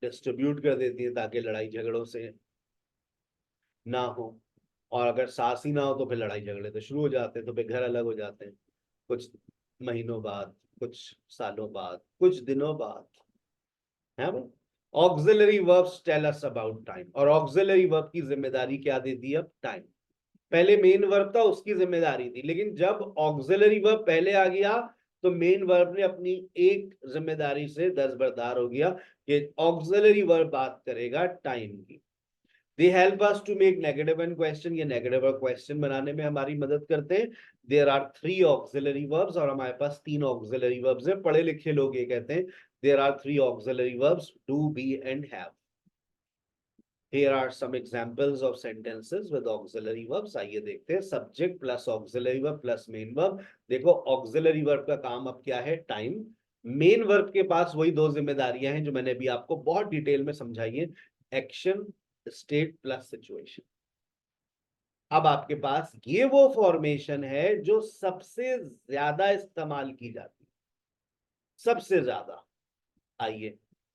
डिस्ट्रीब्यूट कर देती है ताकि लड़ाई झगड़ों से ना हो। और अगर सास ही ना हो तो फिर लड़ाई झगड़े तो शुरू हो जाते हैं, तो फिर घर अलग हो जाते हैं, कुछ महीनों बाद, कुछ सालों बाद, कुछ दिनों बाद, है भाई। Auxiliary verbs tell us about time, और ऑक्सिलरी वर्ब की जिम्मेदारी क्या दे दी अब? टाइम। पहले मेन वर्ब था, उसकी जिम्मेदारी थी, लेकिन जब ऑक्सिलरी वर्ब पहले आ गया तो मेन वर्ब ने अपनी एक जिम्मेदारी से दस्तबरदार हो गया कि ऑक्सिलरी वर्ब बात करेगा टाइम की। They help us to make negative and question, ये negative और question बनाने में हमारी मदद करते हैं। There are 3 auxiliary verbs और हमारे पास 3 auxiliary verbs हैं। पढ़े लिखे लोग ये कहते हैं there are 3 auxiliary verbs, do, be and have। Here are some examples of sentences with auxiliary verbs. आइए देखते हैं. Subject plus auxiliary verb plus main verb. देखो auxiliary verb का काम अब क्या है? Time. मेन वर्ब के पास वही दो जिम्मेदारियां हैं जो मैंने अभी आपको बहुत डिटेल में समझाई है. Action, state plus situation. अब आपके पास ये वो फॉर्मेशन है जो सबसे ज्यादा इस्तेमाल की जाती है, सबसे ज्यादा. आइए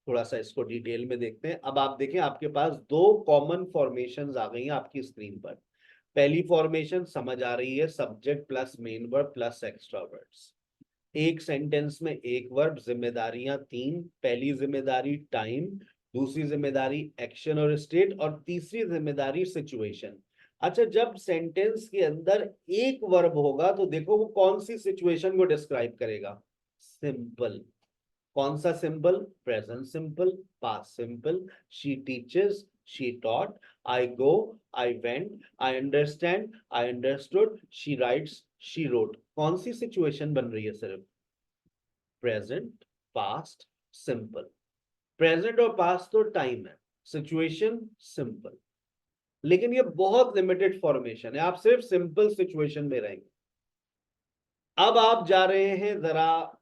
थोड़ा सा इसको डिटेल में देखते हैं. अब आप देखें, आपके पास दो कॉमन फॉर्मेशंस आ गई हैं आपकी स्क्रीन पर. पहली फॉर्मेशन समझ आ रही है, subject plus main verb plus extra words. एक सेंटेंस में एक वर्ब, जिम्मेदारियां तीन. पहली जिम्मेदारी टाइम, दूसरी जिम्मेदारी एक्शन और स्टेट, और तीसरी जिम्मेदारी सिचुएशन. अच्छा, जब सेंटेंस के अंदर एक वर्ब होगा तो देखो वो कौन सी सिचुएशन को डिस्क्राइब करेगा? सिंपल. कौन सा simple? Present simple, past simple. She teaches, she taught. I go, I went. I understand, I understood. She writes, she wrote. कौन सी सिचुएशन बन रही है? सिर्फ प्रेजेंट, पास्ट, सिंपल. प्रेजेंट और पास्ट तो टाइम है, सिचुएशन सिंपल. लेकिन ये बहुत लिमिटेड फॉर्मेशन है, आप सिर्फ सिंपल सिचुएशन में रहेंगे. अब आप जा रहे हैं जरा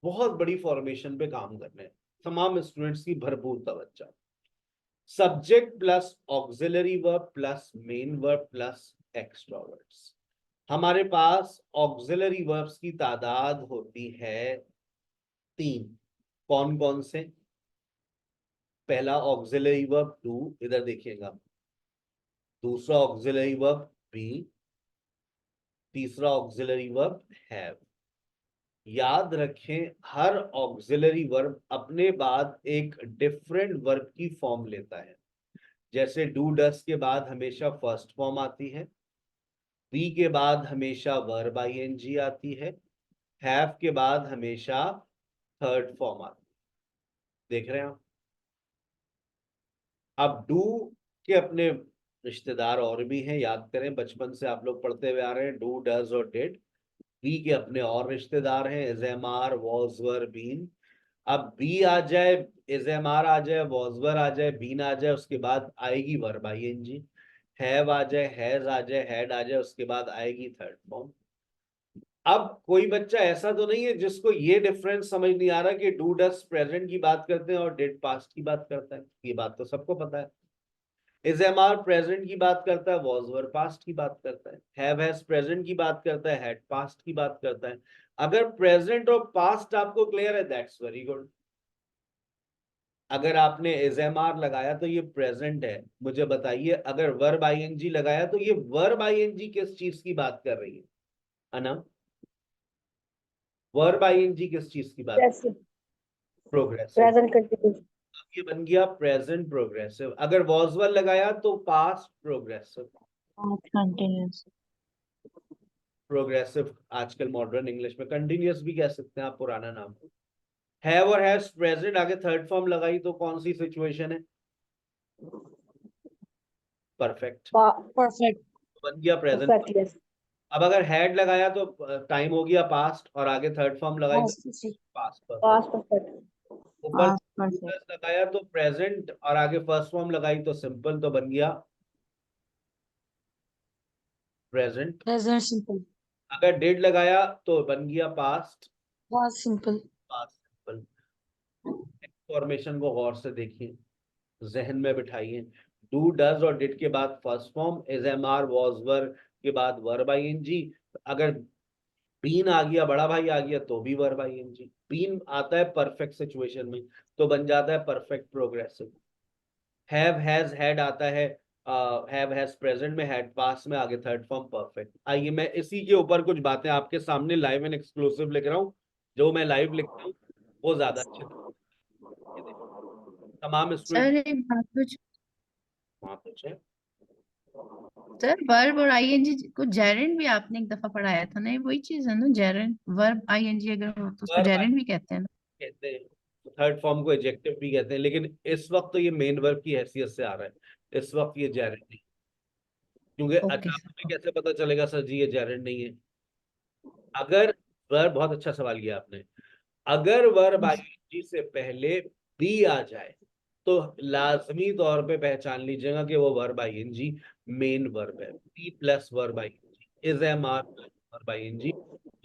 बहुत बड़ी फॉर्मेशन पे काम करने. तमाम स्टूडेंट्स की भरपूर तवज्जो. Subject plus auxiliary verb plus main verb plus extra words. हमारे पास ऑक्सिलरी वर्ब्स की तादाद होती है 3. कौन कौन से? पहला ऑक्सिलरी वर्ब डू, इधर देखिएगा. दूसरा ऑक्सिलरी वर्ब बी. तीसरा ऑक्सिलरी वर्ब हैव. याद रखें, हर ऑक्सिलरी वर्ब अपने बाद एक डिफरेंट वर्ब की फॉर्म लेता है. जैसे डू डस के बाद हमेशा फर्स्ट फॉर्म आती है, बी के बाद हमेशा वर्ब आईएनजी आती है, हैव के बाद हमेशा थर्ड फॉर्म आती है. देख रहे हैं आप? अब डू के अपने रिश्तेदार और भी हैं, याद करें, बचपन से आप लोग पढ़ते हुए आ रहे हैं, डू डज और डिड. बी के अपने और रिश्तेदार हैं, is am are, was were, been. अब बी आ जाए, इज एम आर आ जाए, वॉज वर आ जाए, बीन आ जाए, उसके बाद आएगी वर्ब आईएनजी. हैव आ जाए, हैज आ जाए, हैड आ जाए, उसके बाद आएगी थर्ड फॉर्म. अब कोई बच्चा ऐसा तो नहीं है जिसको ये डिफरेंस समझ नहीं आ रहा कि डू डस प्रेजेंट की बात करते हैं और डिड पास्ट की बात करता है. ये बात तो सबको पता है. इज एम आर प्रेजेंट की बात करता है, वॉज वर पास्ट की बात करता है, हैव हैज प्रेजेंट की बात करता है, हैड पास्ट की बात करता है. अगर प्रेजेंट और पास्ट आपको क्लियर है, दैट्स वेरी गुड. अगर आपने इज एम आर लगाया तो ये प्रेजेंट है. मुझे बताइए, अगर वर्ब आईएनजी लगाया तो ये वर्ब आईएनजी किस चीज की बात कर रही है? अनम, वर्ब आईएनजी किस चीज की बात? प्रोग्रेसिव. Present continuous. ये बन गया प्रेजेंट प्रोग्रेसिव. अगर वॉज वर लगाया तो पास्ट प्रोग्रेसिव. Continuous. प्रोग्रेसिव आजकल मॉडर्न इंग्लिश में कंटिन्यूअस भी कह सकते हैं आप, पुराना नाम. हैव और हैज प्रेजेंट आगे थर्ड फॉर्म लगाई तो कौन सी सिचुएशन है? परफेक्ट. Perfect. बन गया प्रेजेंट. Perfect. Yes. अब अगर हैड लगाया तो टाइम हो गया पास्ट, और आगे थर्ड फॉर्म लगाई तो पास्ट. Past perfect. ऊपर Past perfect. लगाया तो प्रेजेंट, और आगे फर्स्ट फॉर्म लगाई तो सिंपल, तो बन गया प्रेजेंट. Present simple. अगर डिड लगाया तो बन गया past. Past simple. Past simple. Formation को गौर से देखिए, जहन में बिठाइए. डू डज और डिड के बाद first form, is am are, was were के बाद वर्ब आईएनजी. अगर बीन आ गया, बड़ा भाई आ गया, तो भी वर्ब आईएनजी. बीन आता है परफेक्ट सिचुएशन में तो बन जाता है perfect progressive. Have has had आता है, हैव हैज प्रेजेंट में, हैड पास्ट में, आगे थर्ड फॉर्म परफेक्ट. आइए मैं इसी के ऊपर कुछ बातें आपके सामने लाइव एंड एक्सक्लूसिव लिख रहा हूँ. जो मैं लाइव लिखता हूँ वो ज्यादा अच्छा. तमाम स्टूडेंट सर एक बात पूछ वहां पूछे. सर, वर्ब और आईएनजी को जेरेंड भी आपने एक दफा पढ़ाया था ना, ये वही चीज है ना? जेरेंड, वर्ब आईएनजी अगर हो तो उसको वर्ब जेरेंड भी कहते हैं ना? कहते हैं, थर्ड फॉर्म को एडजेक्टिव भी कहते हैं, लेकिन इस वक्त तो ये मेन वर्ब की हैसियत से आ रहा है. इस वक्त ये जेरेंड नहीं, क्योंकि ओके अचानक में कैसे पता चलेगा सर जी ये जेरेंड नहीं है? अगर वर्ब, बहुत अच्छा सवाल किया आपने, अगर वर्ब आईएनजी से पहले बी आ जाए तो लाजमी तौर पे पहचान लीजिएगा कि वो वर्ब आईएनजी मेन वर्ब है। Be plus verb ING, is am are verb ING.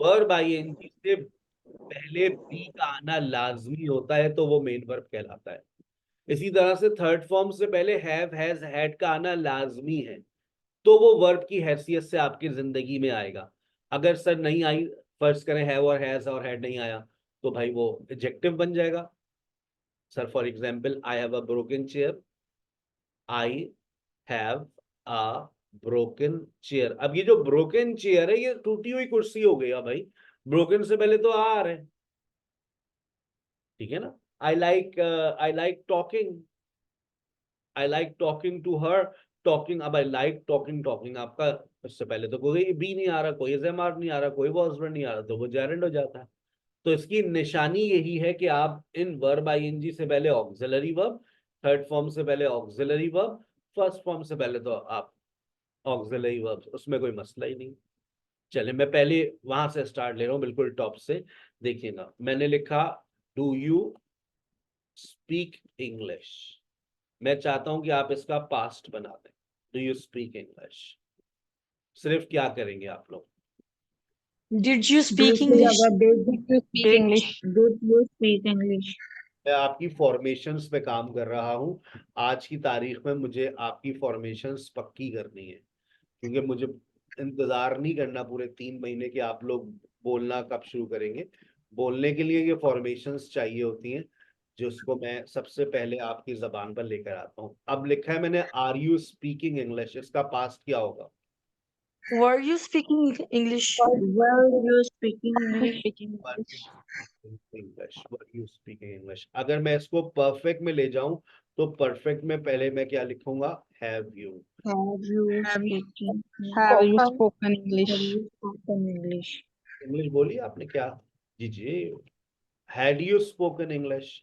Verb ING से पहले बी का आना लाजमी होता है तो वो मेन वर्ब कहलाता है। इसी तरह से थर्ड फॉर्म से पहले हैव, हैज, हैड का आना लाजमी है तो वो वर्ब की हैसियत से आपकी जिंदगी में आएगा। अगर सर नहीं आई, फर्ज करें हैव और हैज और हैड नहीं आया, तो भाई वो एडजेक्टिव बन जाएगा। Sir for example, I have a broken chair, I have a broken chair. अब ये जो ब्रोकन चेयर है ये टूटी हुई कुर्सी हो गई भाई, ब्रोकन से पहले तो आ रहे, ठीक है ना। I like talking to her, talking, अब आई लाइक टॉकिंग आपका उससे पहले तो कोई बी नहीं आ रहा, कोई एजएमआर नहीं आ रहा, कोई वॉज नहीं आ रहा, तो वो जेरेंड हो जाता है। तो इसकी निशानी यही है कि आप इन वर्ब आईएनजी से पहले ऑक्सिलरी वर्ब, थर्ड फॉर्म से पहले ऑक्सिलरी वर्ब, फर्स्ट फॉर्म से पहले तो आप ऑक्सिलरी वर्ब, उसमें कोई मसला ही नहीं। चले मैं पहले वहां से स्टार्ट ले रहा हूँ, बिल्कुल टॉप से देखिएगा। मैंने लिखा डू यू स्पीक इंग्लिश। मैं चाहता हूं कि आप इसका पास्ट बना दें। डू यू स्पीक इंग्लिश, सिर्फ क्या करेंगे आप लोग? Did you speak English? Did you speak English? Did you speak English? मैं आपकी फॉर्मेशंस पे काम कर रहा हूं। आज की तारीख में मुझे आपकी फॉर्मेशंस पक्की करनी है, क्योंकि मुझे इंतजार नहीं करना पूरे 3 महीने कि आप लोग बोलना कब शुरू करेंगे। बोलने के लिए ये फॉर्मेशंस चाहिए होती हैं, जिसको मैं सबसे पहले आपकी जबान पर लेकर आता हूँ। अब लिखा है मैंने आर यू स्पीकिंग इंग्लिश, इसका पास्ट क्या होगा? Were you speaking English? Were you speaking English? English, were you speaking English. अगर मैं इसको परफेक्ट में ले जाऊं तो परफेक्ट में पहले मैं क्या लिखूंगा? Have you. Have you speaking? Have you spoken English? Have you spoken English? English बोली आपने क्या? जी जी। हैड यू स्पोकन इंग्लिश,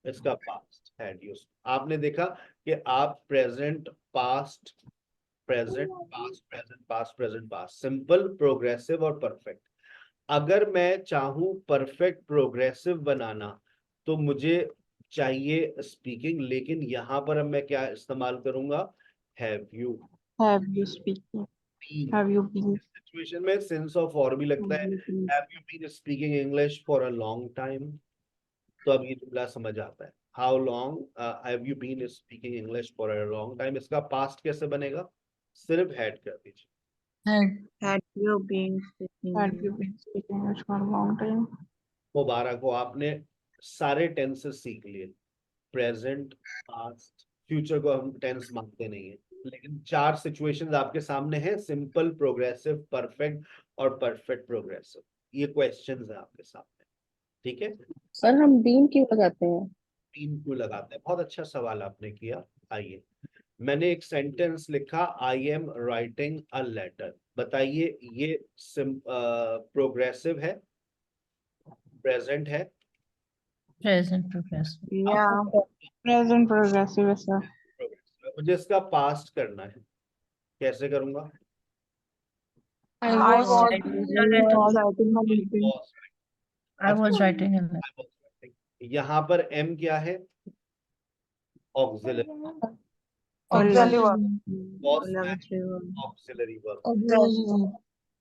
इसका पास्ट हैड यू। आपने देखा कि आप present past, present past, present past, present past, simple, progressive और परफेक्ट। अगर मैं चाहूं परफेक्ट प्रोग्रेसिव बनाना तो मुझे चाहिए स्पीकिंग, लेकिन यहां पर अब मैं क्या इस्तेमाल करूंगा? Have you. Have you speaking? Have you been? Situation में सेंस ऑफ और भी लगता है। Have you been speaking English for a long time, तो अब ये जुमला समझ आता है। How long have you been speaking English for a long time, इसका पास्ट कैसे बनेगा? सिर्फ हैड कर दीजिए। Had you been speaking Have you been speaking English for a long time? मुबारक हो, आपने सारे टेंसेस सीख लिए। प्रेजेंट, पास्ट, फ्यूचर को हम टेंस मानते नहीं है, लेकिन 4 सिचुएशंस आपके सामने हैं, सिंपल, प्रोग्रेसिव, परफेक्ट और परफेक्ट प्रोग्रेसिव। ये क्वेश्चंस हैं आपके सामने, ठीक है। सर हम बीन क्यों लगाते हैं? 3 क्यों लगाते हैं? बहुत अच्छा सवाल आपने किया। आइए, मैंने एक सेंटेंस लिखा, I am writing a letter. बताइए ये प्रोग्रेसिव है, प्रेजेंट है? Present progressive. Yeah. Present progressive, sir. progressive। मुझे इसका पास्ट करना है, कैसे करूंगा? I I was was writing a writing a letter. I was writing a letter. I was writing। यहाँ पर एम क्या है? Auxiliary, Auxiliary auxiliary verb. auxiliary verb.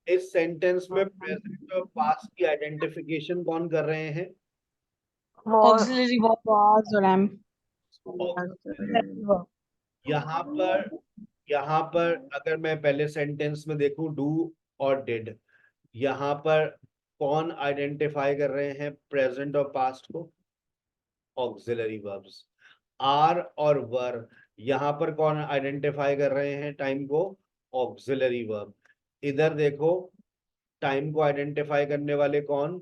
इस सेंटेंस में प्रेजेंट और पास्ट की आइडेंटिफिकेशन कौन कर रहे हैं? Auxiliary verb. was or am. यहाँ पर अगर मैं पहले सेंटेंस में देखूं डू और डिड, यहाँ पर कौन आइडेंटिफाई कर रहे हैं प्रेजेंट और पास्ट को? Auxiliary verbs. आर और वर, यहाँ पर कौन आइडेंटिफाई कर रहे हैं टाइम को? Auxiliary verb. इधर देखो, टाइम को आइडेंटिफाई करने वाले कौन?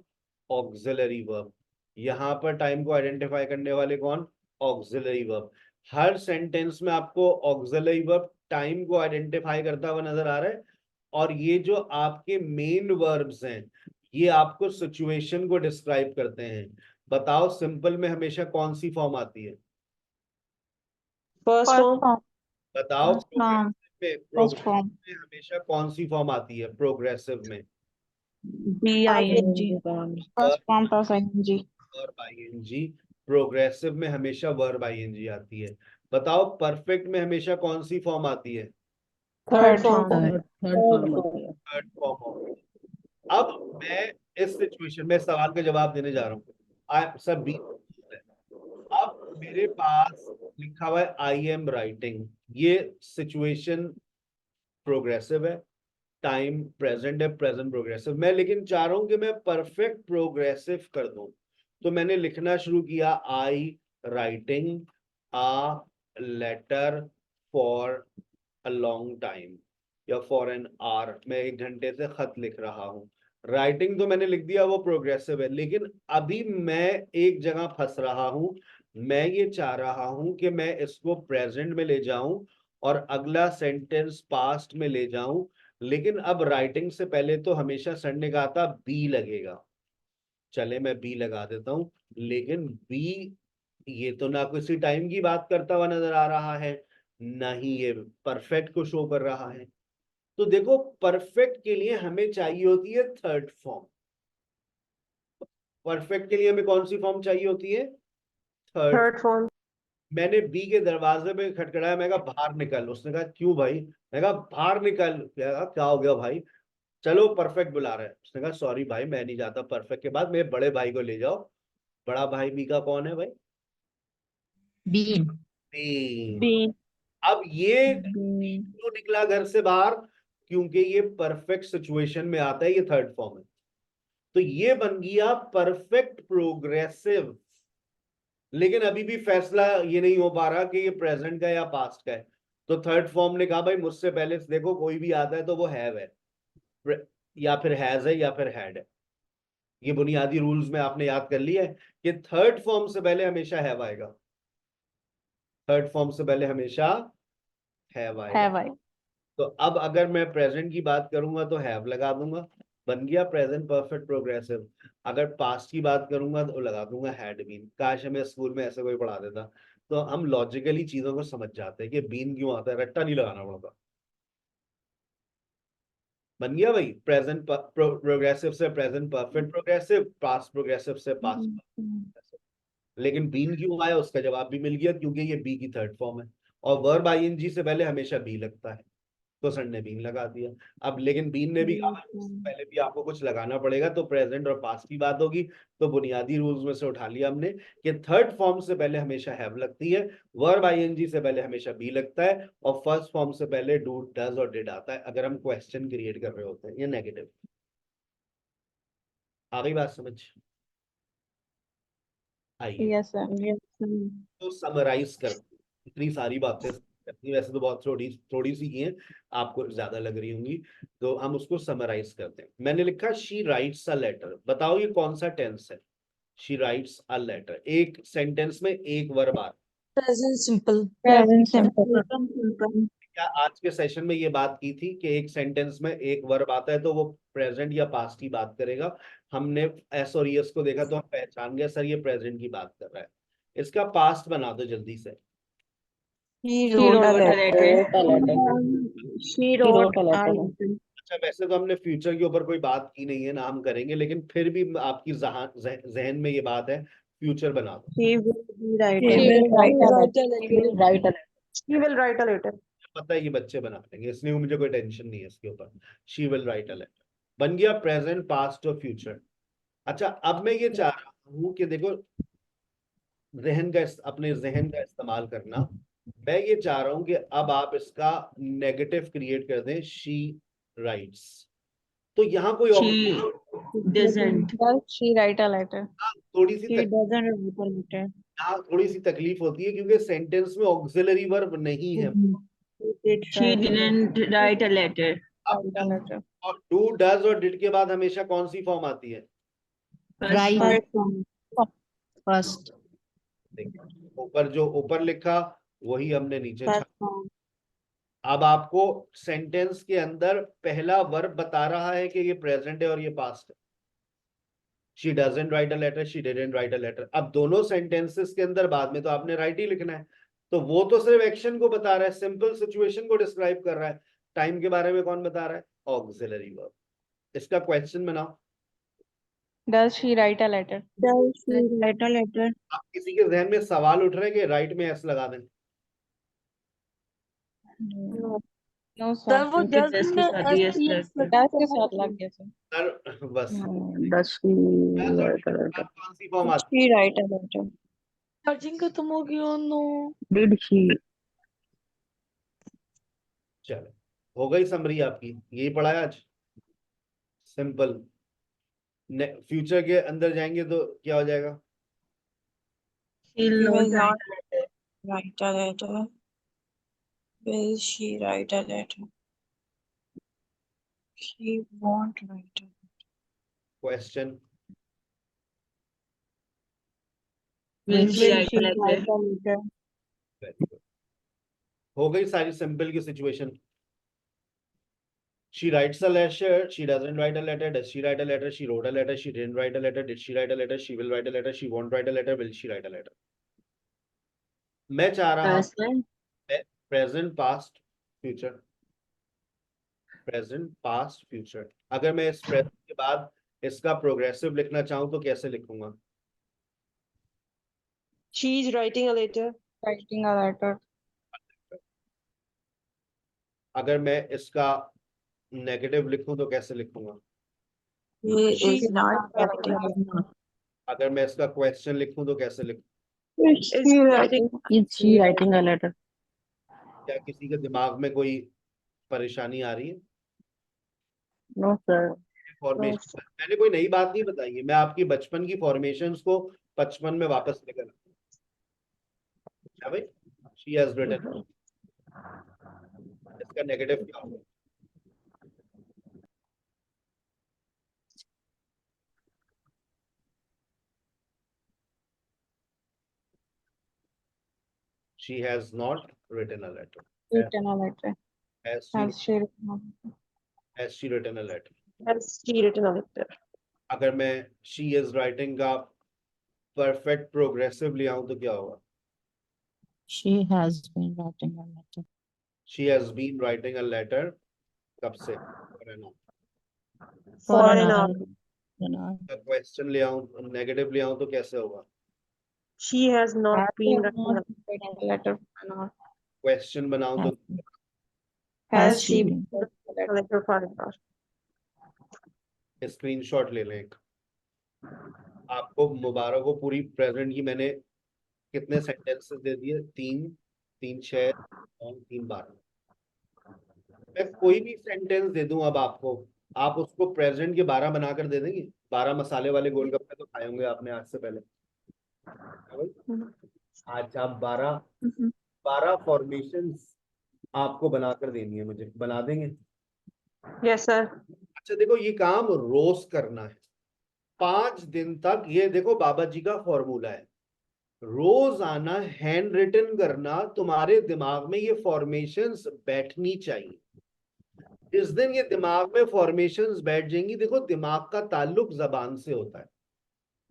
Auxiliary verb. यहाँ पर टाइम को आइडेंटिफाई करने वाले कौन? Auxiliary verb. हर सेंटेंस में आपको ऑक्सिलरी वर्ब टाइम को आइडेंटिफाई करता हुआ नजर आ रहा है, और ये जो आपके मेन वर्ब्स हैं ये आपको सिचुएशन को डिस्क्राइब करते हैं। बताओ सिंपल में हमेशा कौन सी फॉर्म आती है? First form. बताओ First form. में हमेशा कौन सी फॉर्म आती है प्रोग्रेसिव में? BING. First form plus ing. और ing। प्रोग्रेसिव में हमेशा वर्ब आईएनजी आती है। बताओ परफेक्ट में हमेशा कौन सी फॉर्म आती है? Third form third form. अब मैं इस सिचुएशन में सवाल का जवाब देने जा रहा हूँ। सब बी। अब मेरे पास लिखा हुआ है आई एम राइटिंग। ये सिचुएशन प्रोग्रेसिव है, टाइम प्रेजेंट है, प्रेजेंट प्रोग्रेसिव। मैं लेकिन चाह रहा हूं कि मैं परफेक्ट प्रोग्रेसिव कर दूं, तो मैंने लिखना शुरू किया I writing a letter for a long time या फॉर एन आवर। मैं 1 घंटे से खत लिख रहा हूं। राइटिंग तो मैंने लिख दिया, वो प्रोग्रेसिव है, लेकिन अभी मैं एक जगह फंस रहा हूं। मैं ये चाह रहा हूं कि मैं इसको प्रेजेंट में ले जाऊं और अगला सेंटेंस पास्ट में ले जाऊं, लेकिन अब राइटिंग से पहले तो हमेशा सर ने कहा था बी लगेगा। चले मैं बी लगा देता हूं, लेकिन बी ये तो ना किसी टाइम की बात करता हुआ नजर आ रहा है, ना ही ये परफेक्ट को शो कर रहा है। तो देखो परफेक्ट के लिए हमें चाहिए होती है थर्ड फॉर्म। परफेक्ट के लिए हमें कौन सी फॉर्म चाहिए होती है? Third form. मैंने बी के दरवाजे पे खटखटाया, मैं कहा बाहर निकल। उसने कहा क्यों भाई? मैं कहा बाहर निकल। क्या हो गया भाई? चलो परफेक्ट बुला रहे हैं। उसने कहा सॉरी भाई मैं नहीं जाता, परफेक्ट के बाद मेरे बड़े भाई को ले जाओ। बड़ा भाई बी का कौन है भाई? बीन। बी। अब ये क्यों निकला घर से बाहर? क्योंकि ये परफेक्ट सिचुएशन में आता है, ये थर्ड फॉर्म है। तो ये बन गया परफेक्ट प्रोग्रेसिव। लेकिन अभी भी फैसला ये नहीं हो पा रहा कि ये प्रेजेंट का या पास्ट का है। तो थर्ड फॉर्म ने कहा भाई मुझसे पहले देखो कोई भी आता है तो वो हैव है, या फिर हैज है, या फिर हैड है। ये बुनियादी रूल्स में आपने याद कर लिया है कि थर्ड फॉर्म से पहले हमेशा हैव आएगा। थर्ड फॉर्म से पहले हमेशा हैव आएगा। तो अब अगर मैं प्रेजेंट की बात करूंगा तो हैव लगा दूंगा, बन गया प्रेजेंट परफेक्ट प्रोग्रेसिव। अगर पास्ट की बात करूंगा तो लगा दूंगा हैड बीन। काश हमें स्कूल में ऐसे कोई पढ़ा देता, तो हम लॉजिकली चीजों को समझ जाते हैं कि बीन क्यों आता है, रट्टा नहीं लगाना पड़ता। बन गया भाई प्रेजेंट प्रोग्रेसिव से present perfect progressive, past progressive से पास्ट प्रोग्रेसिव। लेकिन बीन क्यों आया उसका जवाब भी मिल गया, क्योंकि ये बी की थर्ड फॉर्म है और वर्ब आईएनजी से पहले हमेशा बी लगता है, तो सर ने बीन लगा दिया। अब लेकिन बीन ने भी कहा पहले भी आपको कुछ लगाना पड़ेगा, तो प्रेजेंट और पास्ट की बात होगी। तो बुनियादी रूल्स में से उठा लिया हमने कि थर्ड फॉर्म से पहले हमेशा हैव लगती है, वर्ब आईएनजी से पहले हमेशा बी लगता है, और फर्स्ट फॉर्म से पहले डू डज और डिड आता है अगर हम क्वेश्चन क्रिएट कर रहे होते हैं, ये नेगेटिव। आ गई बात समझ? आइए यस सर। तो समराइज कर, इतनी सारी बातें करनी वैसे तो बहुत थोड़ी सी की हैं, आपको ज्यादा लग रही होंगी, तो हम उसको समराइज करते हैं। मैंने लिखा शी राइट्स अ लेटर। बताओ ये कौन सा टेंस है? She writes a letter. एक सेंटेंस में एक वर्ब आ, प्रेजेंट सिंपल। क्या आज के सेशन में ये बात की थी कि एक सेंटेंस में एक वर्ब आता है तो वो प्रेजेंट या पास्ट की बात करेगा? हमने एस और यस को देखा तो हम पहचान गए सर ये प्रेजेंट की बात कर रहा है। इसका पास्ट बना दो जल्दी से। अच्छा वैसे तो हमने फ्यूचर के ऊपर कोई बात की नहीं है ना, हम करेंगे, लेकिन फिर भी आपकी जहन में ये बात है, फ्यूचर बना दो। पता है ये बच्चे बना लेंगे, इसलिए मुझे कोई टेंशन नहीं है इसके ऊपर। She will write a letter बन गया प्रेजेंट, पास्ट और फ्यूचर। अच्छा अब मैं ये चाह रहा हूँ कि देखो अपने जहन का इस्तेमाल करना। मैं ये चाह रहा हूं कि अब आप इसका नेगेटिव क्रिएट कर दें, शी राइट्स। तो यहाँ कोई She write a letter. थोड़ी सी She doesn't write a letter. यहाँ थोड़ी सी तकलीफ होती है क्योंकि सेंटेंस में ऑक्सिलरी वर्ब नहीं है। She didn't write a letter. Write a letter. और डू डज और डिड के बाद हमेशा कौन सी फॉर्म आती है? Right first. ऊपर जो ऊपर लिखा वही हमने नीचे छापा। अब आपको सेंटेंस के अंदर पहला वर्ब बता रहा है कि ये प्रेजेंट है और ये पास्ट है। She doesn't write a letter, she didn't write a letter। अब दोनों सेंटेंसेस के अंदर बाद में तो आपने राइट ही लिखना है, तो वो तो सिर्फ एक्शन को बता रहा है, सिंपल सिचुएशन को डिस्क्राइब कर रहा है। टाइम के बारे में कौन बता रहा है? Auxiliary verb. इसका क्वेश्चन बनाओ। Does she write a letter? Does she write a letter? आप किसी के जहन में सवाल उठ रहे हैं कि राइट में एस लगा दें? No, sir sir. वो क्योंकि डस डस के में साथ ही एस लगता है। Does के साथ लग गया सर. सर बस Does she Does और write a did letter? आप कौन सी फॉर्म Did आती she write a letter? Charging खत्म हो गई. Oh no. Did she? चलो हो गई समरी आपकी, यही पढ़ा है आज, सिंपल। फ्यूचर के अंदर जाएंगे तो क्या हो जाएगा? She'll She will not not write a letter. Will she write a letter? She won't write a question will she Will write she a letter? write a letter? हो गई सारी सिंपल की situation. She writes a letter, she doesn't write a letter, does she write a letter, she wrote a letter, she didn't write a letter, did she write a letter, she will write a letter, she won't write a letter, will she write a letter? मैं चाह रहा हूं Sir, present past future, present past future. अगर मैं इस प्रेजेंट के बाद इसका प्रोग्रेसिव लिखना चाहूं तो कैसे लिखूंगा? She is writing a letter. Writing a letter. अगर मैं इसका नेगेटिव लिखूं तो कैसे लिखूंगा? She is not writing a writing. अगर मैं इसका क्वेश्चन लिखूं तो कैसे लिखूं? Is she writing? Is she writing a letter? क्या किसी के दिमाग में कोई परेशानी आ रही है? No, sir. फॉर्मेशन मैंने कोई नई बात नहीं बताई है, मैं आपकी बचपन की फॉर्मेशंस को 55 में वापस लेकर क्या भाई? शी हैज रिटन, इसका नेगेटिव क्या होगा? She has not written a letter. Written a letter. Has Has she written a letter? she written a letter? Has she written a letter? अगर मैं she is writing का परफेक्ट प्रोग्रेसिव ले आऊं तो क्या होगा? She has been writing a letter. She has been writing a letter कब से? For an hour. For an hour. Question ले आऊं, नेगेटिव ले आऊं तो कैसे होगा? She has not been writing a Written a letter. for an hour. Question बनाऊं तो Has she been? letter for an hour. Screenshot ले लें एक। आपको मुबारक हो, पूरी प्रेजेंट की मैंने कितने सेंटेंसेस दे दिए? 3, 3, 6 और 3, 12। मैं कोई भी सेंटेंस दे दूं अब आपको, आप उसको प्रेजेंट के 12 बनाकर दे देंगे? 12 मसाले वाले गोलगप्पे तो खाए होंगे आपने आज से पहले। आज आप 12 फॉर्मेशंस आपको बनाकर देनी है, मुझे बना देंगे? Yes, sir. अच्छा देखो, ये काम रोज करना है 5 दिन तक। ये देखो बाबा जी का फॉर्मूला है, रोज आना, हैंड रिटन करना, तुम्हारे दिमाग में ये फॉर्मेशंस बैठनी चाहिए। जिस दिन ये दिमाग में फॉर्मेशंस बैठ जाएंगी, देखो दिमाग का ताल्लुक जबान से होता है।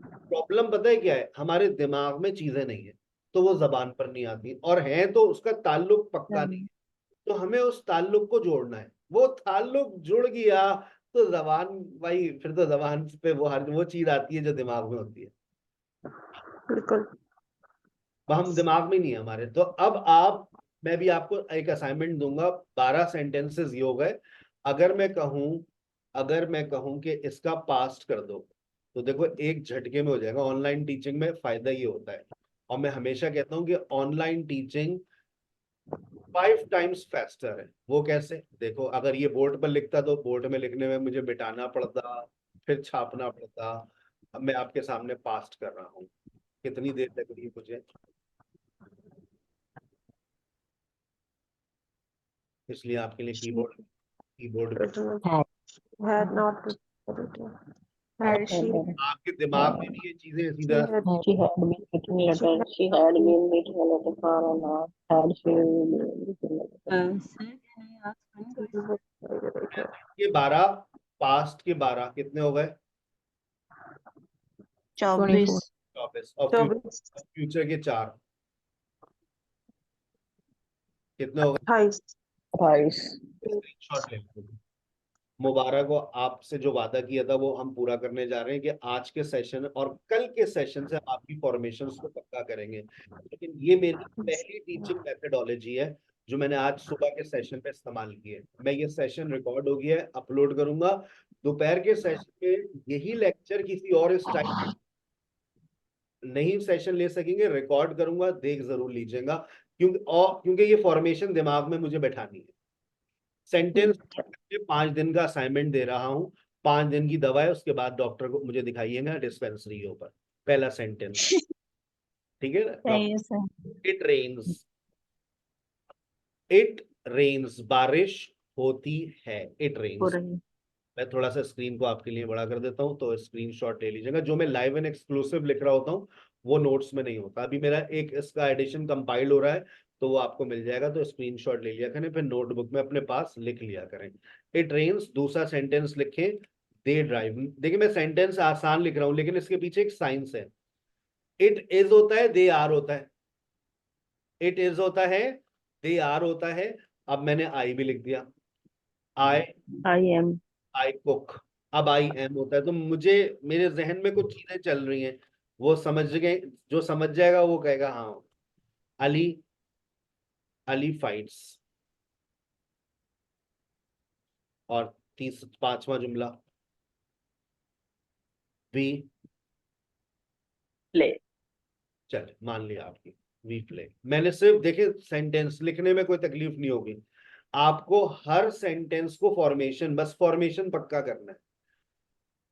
प्रॉब्लम पता है क्या है? हमारे दिमाग में चीजें नहीं है तो वो जबान पर नहीं आती, और है तो उसका ताल्लुक पक्का नहीं है। तो हमें उस ताल्लुक को जोड़ना है। वो ताल्लुक जुड़ गया तो जबान भाई, फिर तो जबान पे वो चीज आती है जो दिमाग में होती है। बिल्कुल। हम दिमाग में नहीं है हमारे। तो अब मैं भी आपको एक असाइनमेंट दूंगा, 12 सेंटेंसेस ये हो गए। अगर मैं कहूं कि इसका पास्ट कर दो तो देखो एक झटके में हो जाएगा। ऑनलाइन टीचिंग में फायदा ये होता है, और मैं हमेशा कहता हूं कि ऑनलाइन टीचिंग 5 टाइम्स फास्टर है। वो कैसे? देखो, अगर ये बोर्ड पर लिखता तो बोर्ड में लिखने में मुझे मिटाना पड़ता, फिर छापना पड़ता। अब मैं आपके सामने पास्ट कर रहा हूँ, कितनी देर लग रही है मुझे? इसलिए आपके लिए keyboard Had not written. Had she? आपके दिमाग में भी ये चीजें सीधा She had been writing a letter. She had been writing a letter for an hour. Had she been writing a letter? sir, can I ask one question? ये 12 पास्ट के 12 कितने हो गए? 24. 24। और 24. फ्यूचर के 4 कितने हो गए? 28. 28. स्क्रीनशॉट ले लो। मुबारक हो, आपसे जो वादा किया था वो हम पूरा करने जा रहे हैं कि आज के सेशन और कल के सेशन से आपकी फॉर्मेशंस को पक्का करेंगे। लेकिन ये मेरी पहली टीचिंग मेथडोलॉजी है जो मैंने आज सुबह के सेशन पे इस्तेमाल की है। मैं ये सेशन रिकॉर्ड हो गया है, अपलोड करूंगा। दोपहर के सेशन में यही लेक्चर किसी और स्टाइल नहीं सेशन ले सकेंगे, रिकॉर्ड करूंगा, देख जरूर लीजिएगा, क्योंकि ये फॉर्मेशन दिमाग में मुझे बैठानी है। सेंटेंस 5 दिन का असाइनमेंट दे रहा हूँ, 5 दिन की दवा है, उसके बाद डॉक्टर को मुझे दिखाइएगा डिस्पेंसरी के ऊपर पहला सेंटेंस, ठीक है ना? सही है सर। इट रेन्स, बारिश होती है, इट हो रेन्स। रही मैं थोड़ा सा स्क्रीन को आपके लिए बड़ा कर देता हूँ, तो स्क्रीनशॉट ले लीजिएगा। जो मैं लाइव एंड एक्सक्लूसिव लिख रहा होता हूँ वो नोट्स में नहीं होता। अभी मेरा एक इसका एडिशन कंपाइल हो रहा है, तो वो आपको मिल जाएगा, तो स्क्रीनशॉट ले लिया करें, फिर नोटबुक में अपने पास लिख लिया करें। इट रेन्स, दूसरा सेंटेंस लिखें, दे ड्राइव। देखिए मैं सेंटेंस आसान लिख रहा हूँ, लेकिन इसके पीछे एक साइंस है। इट इज होता है, दे आर होता है। इट इज होता है, दे आर होता है। अब मैंने आई भी लिख दिया, आई am. I cook. अब आई एम होता है, तो मुझे मेरे जहन में कुछ चीजें चल रही हैं, वो समझ गए, जो समझ जाएगा वो कहेगा हाँ। अली, अली फाइट्स। और 5वां जुमला, वी Play. चल मान लिया आपकी, वी प्ले। मैंने सिर्फ देखिए सेंटेंस लिखने में कोई तकलीफ नहीं होगी आपको, हर सेंटेंस को फॉर्मेशन, बस फॉर्मेशन पक्का करना है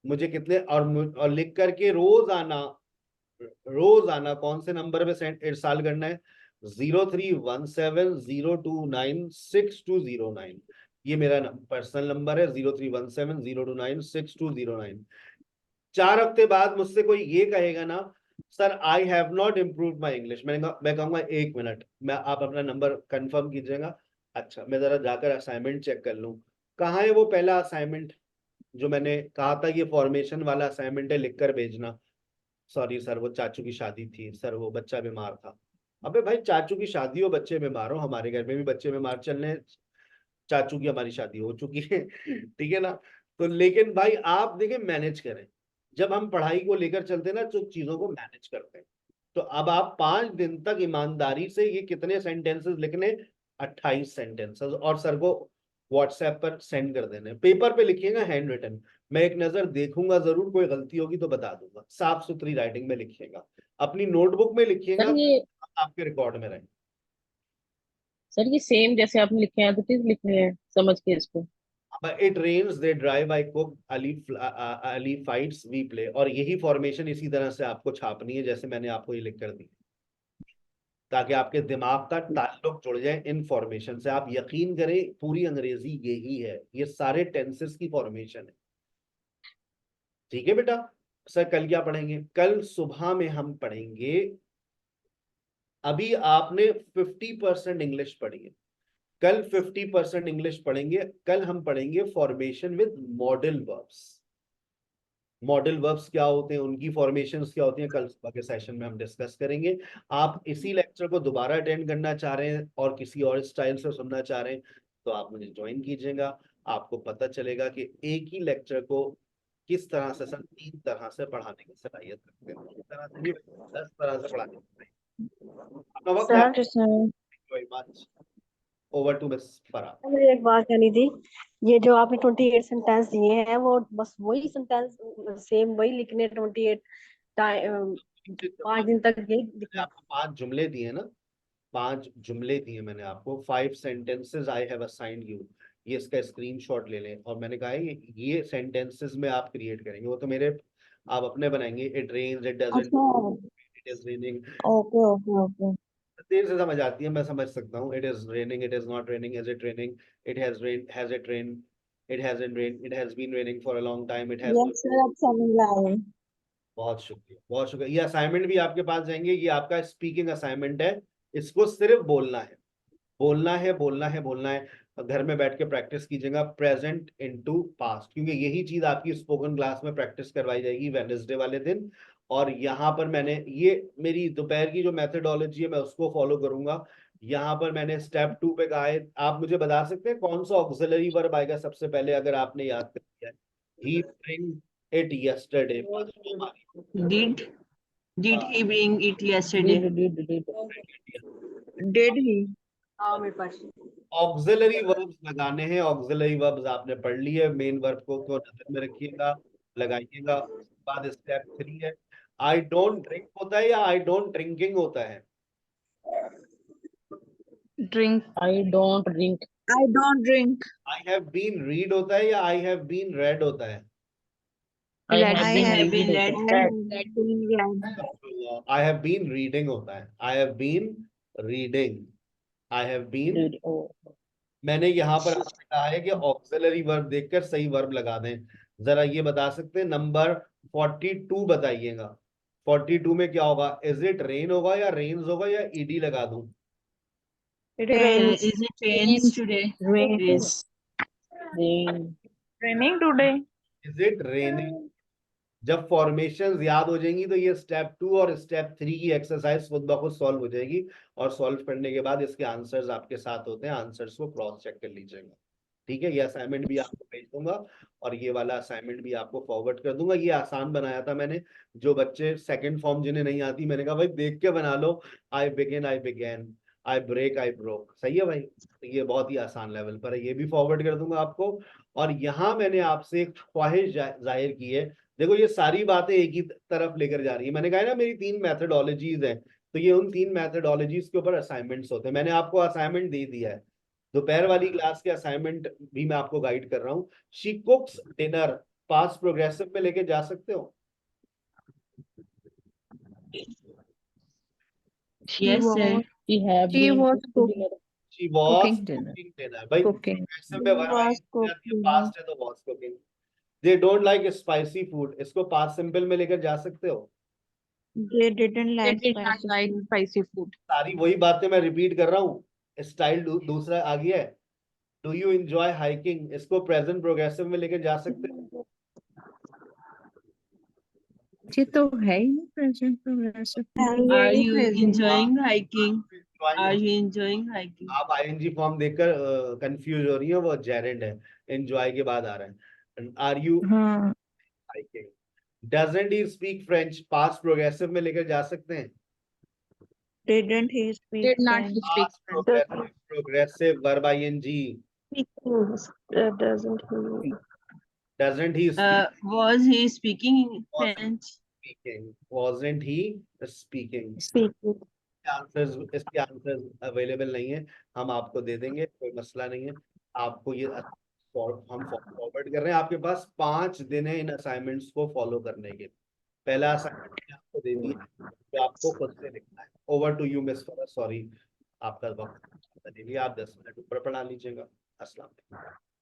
मुझे कितने, और लिख करके रोज आना कौन से नंबर पे इरसाल करना है, 03170296 ये मेरा पर्सनल नंबर है, 03170296 4 हफ्ते बाद मुझसे कोई ये कहेगा ना sir I have not improve my English, मैं कहूंगा 1 मिनट, मैं आप अपना नंबर कंफर्म कीजिएगा। अच्छा मैं जरा जाकर असाइनमेंट चेक कर लूं, कहाँ है वो पहला असाइनमेंट जो मैंने कहा था ये फॉर्मेशन वाला असाइनमेंट है, लिख कर भेजना। सॉरी सर वो चाचू की शादी थी सर, वो बच्चा बीमार था। अबे भाई चाचू की शादी हो, बच्चे बीमार हो, हमारे घर में भी बच्चे बीमार चल रहे हैं, चाचू की हमारी शादी हो चुकी है ठीक है ना? तो लेकिन भाई आप देखिए मैनेज करें, जब हम पढ़ाई को लेकर चलते हैं ना तो चीजों को मैनेज करते हैं। तो अब आप 5 दिन तक ईमानदारी से ये कितने सेंटेंसेस लिखने, 28 सेंटेंसेस, और सर को व्हाट्सएप पर सेंड कर देने। पेपर पे लिखिएगा हैंड रिटन, मैं एक नजर देखूंगा जरूर, कोई गलती होगी तो बता दूंगा। साफ सुथरी राइटिंग में लिखिएगा, अपनी नोटबुक में लिखिएगा, सर ये आपके रिकॉर्ड में रहे। सेम जैसे आपने लिखे हैं तो प्लीज लिखने हैं समझ के इसको। It rains, they drive, I cook, Ali fights, we play. और यही फॉर्मेशन इसी तरह से आपको छापनी है जैसे मैंने आपको ये लिख कर दी, ताकि आपके दिमाग का ताल्लुक जुड़ जाए इन फॉर्मेशन से। आप यकीन करें पूरी अंग्रेजी यही है, ये सारे टेंसेस की फॉर्मेशन है। ठीक है बेटा। सर कल क्या पढ़ेंगे? कल सुबह में हम पढ़ेंगे, अभी आपने 50% इंग्लिश पढ़ी है, कल 50% इंग्लिश पढ़ेंगे। कल हम पढ़ेंगे formation with modal verbs. Modal verbs क्या होते हैं, उनकी फॉर्मेशंस क्या होती हैं, कल सुबह के सेशन में हम डिस्कस करेंगे। आप इसी लेक्चर को दोबारा अटेंड करना चाह रहे हैं और किसी और स्टाइल से सुनना चाह रहे हैं तो आप मुझे ज्वाइन कीजिएगा। आपको पता चलेगा कि एक ही लेक्चर को किस तरह से सर 3 तरह से पढ़ाने की सलाहियत रखते हैं, 3 तरह से नहीं 10 तरह से पढ़ाने की। अपना वक्त है। ओवर टू मिस फरा। मुझे एक बात कहनी थी, ये जो आपने 28 सेंटेंस दिए हैं वो बस वही सेंटेंस सेम वही लिखने 28 5 दिन तक ये लिखना। आपको 5 जुमले दिए ना, 5 जुमले दिए मैंने आपको, 5 sentences I have assigned you. ये इसका स्क्रीनशॉट ले लें, और मैंने कहा है ये सेंटेंसेस में आप क्रिएट करेंगे, वो तो मेरे आप अपने बनाएंगे। It rains, it doesn't, it is raining. Okay okay okay. देर से समझ आती है, मैं समझ सकता हूँ। It is raining, it is not raining, is it raining, it has rain, has it rain, it hasn't rain, it has been raining for a long time, it has. Yes sir आप समझ रहे हैं। बहुत शुक्रिया, बहुत शुक्रिया। ये असाइनमेंट भी आपके पास जाएंगे, ये आपका स्पीकिंग असाइनमेंट है, इसको सिर्फ बोलना है, बोलना है, बोलना है, बोलना है। घर में बैठ के प्रैक्टिस कीजिएगा प्रेजेंट इनटू पास्ट, क्योंकि यही चीज आपकी स्पोकन क्लास में प्रैक्टिस करवाई जाएगी वेडनेसडे वाले दिन। और यहाँ पर मैंने ये मेरी दोपहर की जो मेथडोलॉजी है मैं उसको फॉलो करूंगा। यहाँ पर मैंने स्टेप 2 पे कहा है, आप मुझे बता सकते हैं कौन सा ऑक्सिलरी वर्ब आएगा सबसे पहले, अगर आपने याद कर लिया है। ही bring it yesterday, did he bring it yesterday? Did he? Auxiliary verbs लगाने हैं, ऑक्सिलरी वर्ब्स आपने पढ़ लिए, मेन वर्ब को नजर में रखिएगा, लगाइएगा। उसके बाद स्टेप 3 है, आई डोंट ड्रिंक होता है या आई डोंट ड्रिंकिंग होता है? Drink. I don't drink. I don't drink. I have been read होता है या आई हैव बीन रेड होता है? I I have been read. I have been reading होता है, I have been reading, I have been. Read. Oh. मैंने यहाँ पर आपसे कहा है कि ऑक्सिलरी वर्ब देखकर सही वर्ब लगा दें। जरा ये बता सकते हैं, नंबर 42 बताइएगा, 42 में क्या होगा? इज इट रेन होगा या रेन्स होगा या ईडी लगा दूं? Is it rains today? Rains. Rain. Raining today. Is it raining? जब फॉर्मेशंस याद हो जाएंगी तो ये स्टेप 2 और स्टेप 3 की एक्सरसाइज खुद ब खुद सॉल्व हो जाएगी, और सॉल्व करने के बाद इसके आंसर्स आपके साथ होते हैं, आंसर्स को क्रॉस चेक कर लीजिएगा। ठीक है, ये असाइनमेंट भी आपको भेज दूंगा और ये वाला असाइनमेंट भी आपको फॉरवर्ड कर दूंगा। ये आसान बनाया था मैंने, जो बच्चे सेकंड फॉर्म जिन्हें नहीं आती, मैंने कहा भाई देख के बना लो। I begin, I began, I break, I broke, सही है भाई। तो ये बहुत ही आसान लेवल पर है, ये भी फॉरवर्ड कर दूंगा आपको। और यहाँ मैंने आपसे एक ख्वाहिश जाहिर की है, देखो ये सारी बातें एक ही तरफ लेकर जा रही है। मैंने कहा है ना मेरी 3 मैथडोलॉजीज हैं, तो ये उन 3 मैथडोलॉजीज के ऊपर असाइनमेंट्स होते हैं। मैंने आपको असाइनमेंट दे दिया है, दोपहर वाली क्लास के असाइनमेंट भी मैं आपको गाइड कर रहा हूँ। शी कुक्स डिनर, पास्ट प्रोग्रेसिव में लेके जा सकते हो? Yes, sir. She have She been was cooking dinner. She was Cooking dinner. Cooking dinner. भाई Cooking. प्रोग्रेसिव में वर्ब आती है, पास्ट है तो was cooking. They don't like spicy food, इसको पास्ट सिंपल में लेकर जा सकते हो? They didn't They like did not like spicy food. सारी वही बातें मैं रिपीट कर रहा हूँ, स्टाइल दूसरा आ गया है। डू यू एंजॉय हाइकिंग, इसको प्रेजेंट प्रोग्रेसिव में लेकर जा सकते हो? ये तो है ही present progressive. Are you enjoying hiking? Enjoying- Are you enjoying hiking? आप आईएनजी फॉर्म देखकर कंफ्यूज हो रही है, वो जेरेंड है, एंजॉय के बाद आ रहा है। आर यू हाँ, hiking? Doesn't he speak French, past progressive में लेकर जा सकते हैं? Didn't he speak Did not French? speak past progressive, progressive verb ING. Doesn't he? Doesn't he Was he speaking French? Speaking? Wasn't he speaking? Speaking. Answers, इसके आंसर्स अवेलेबल नहीं है, हम आपको दे देंगे, कोई मसला नहीं है। आपको ये हम फॉरवर्ड कर रहे हैं, आपके पास 5 दिन है इन असाइनमेंट्स को फॉलो करने के। पहला असाइनमेंट आपको दे दिया, जो आपको खुद से लिखना है। ओवर टू यू मिस फरस, सॉरी आपका वक्त दे दिया, आप 10 मिनट ऊपर पढ़ा लीजिएगा। अस्सलाम वालेकुम।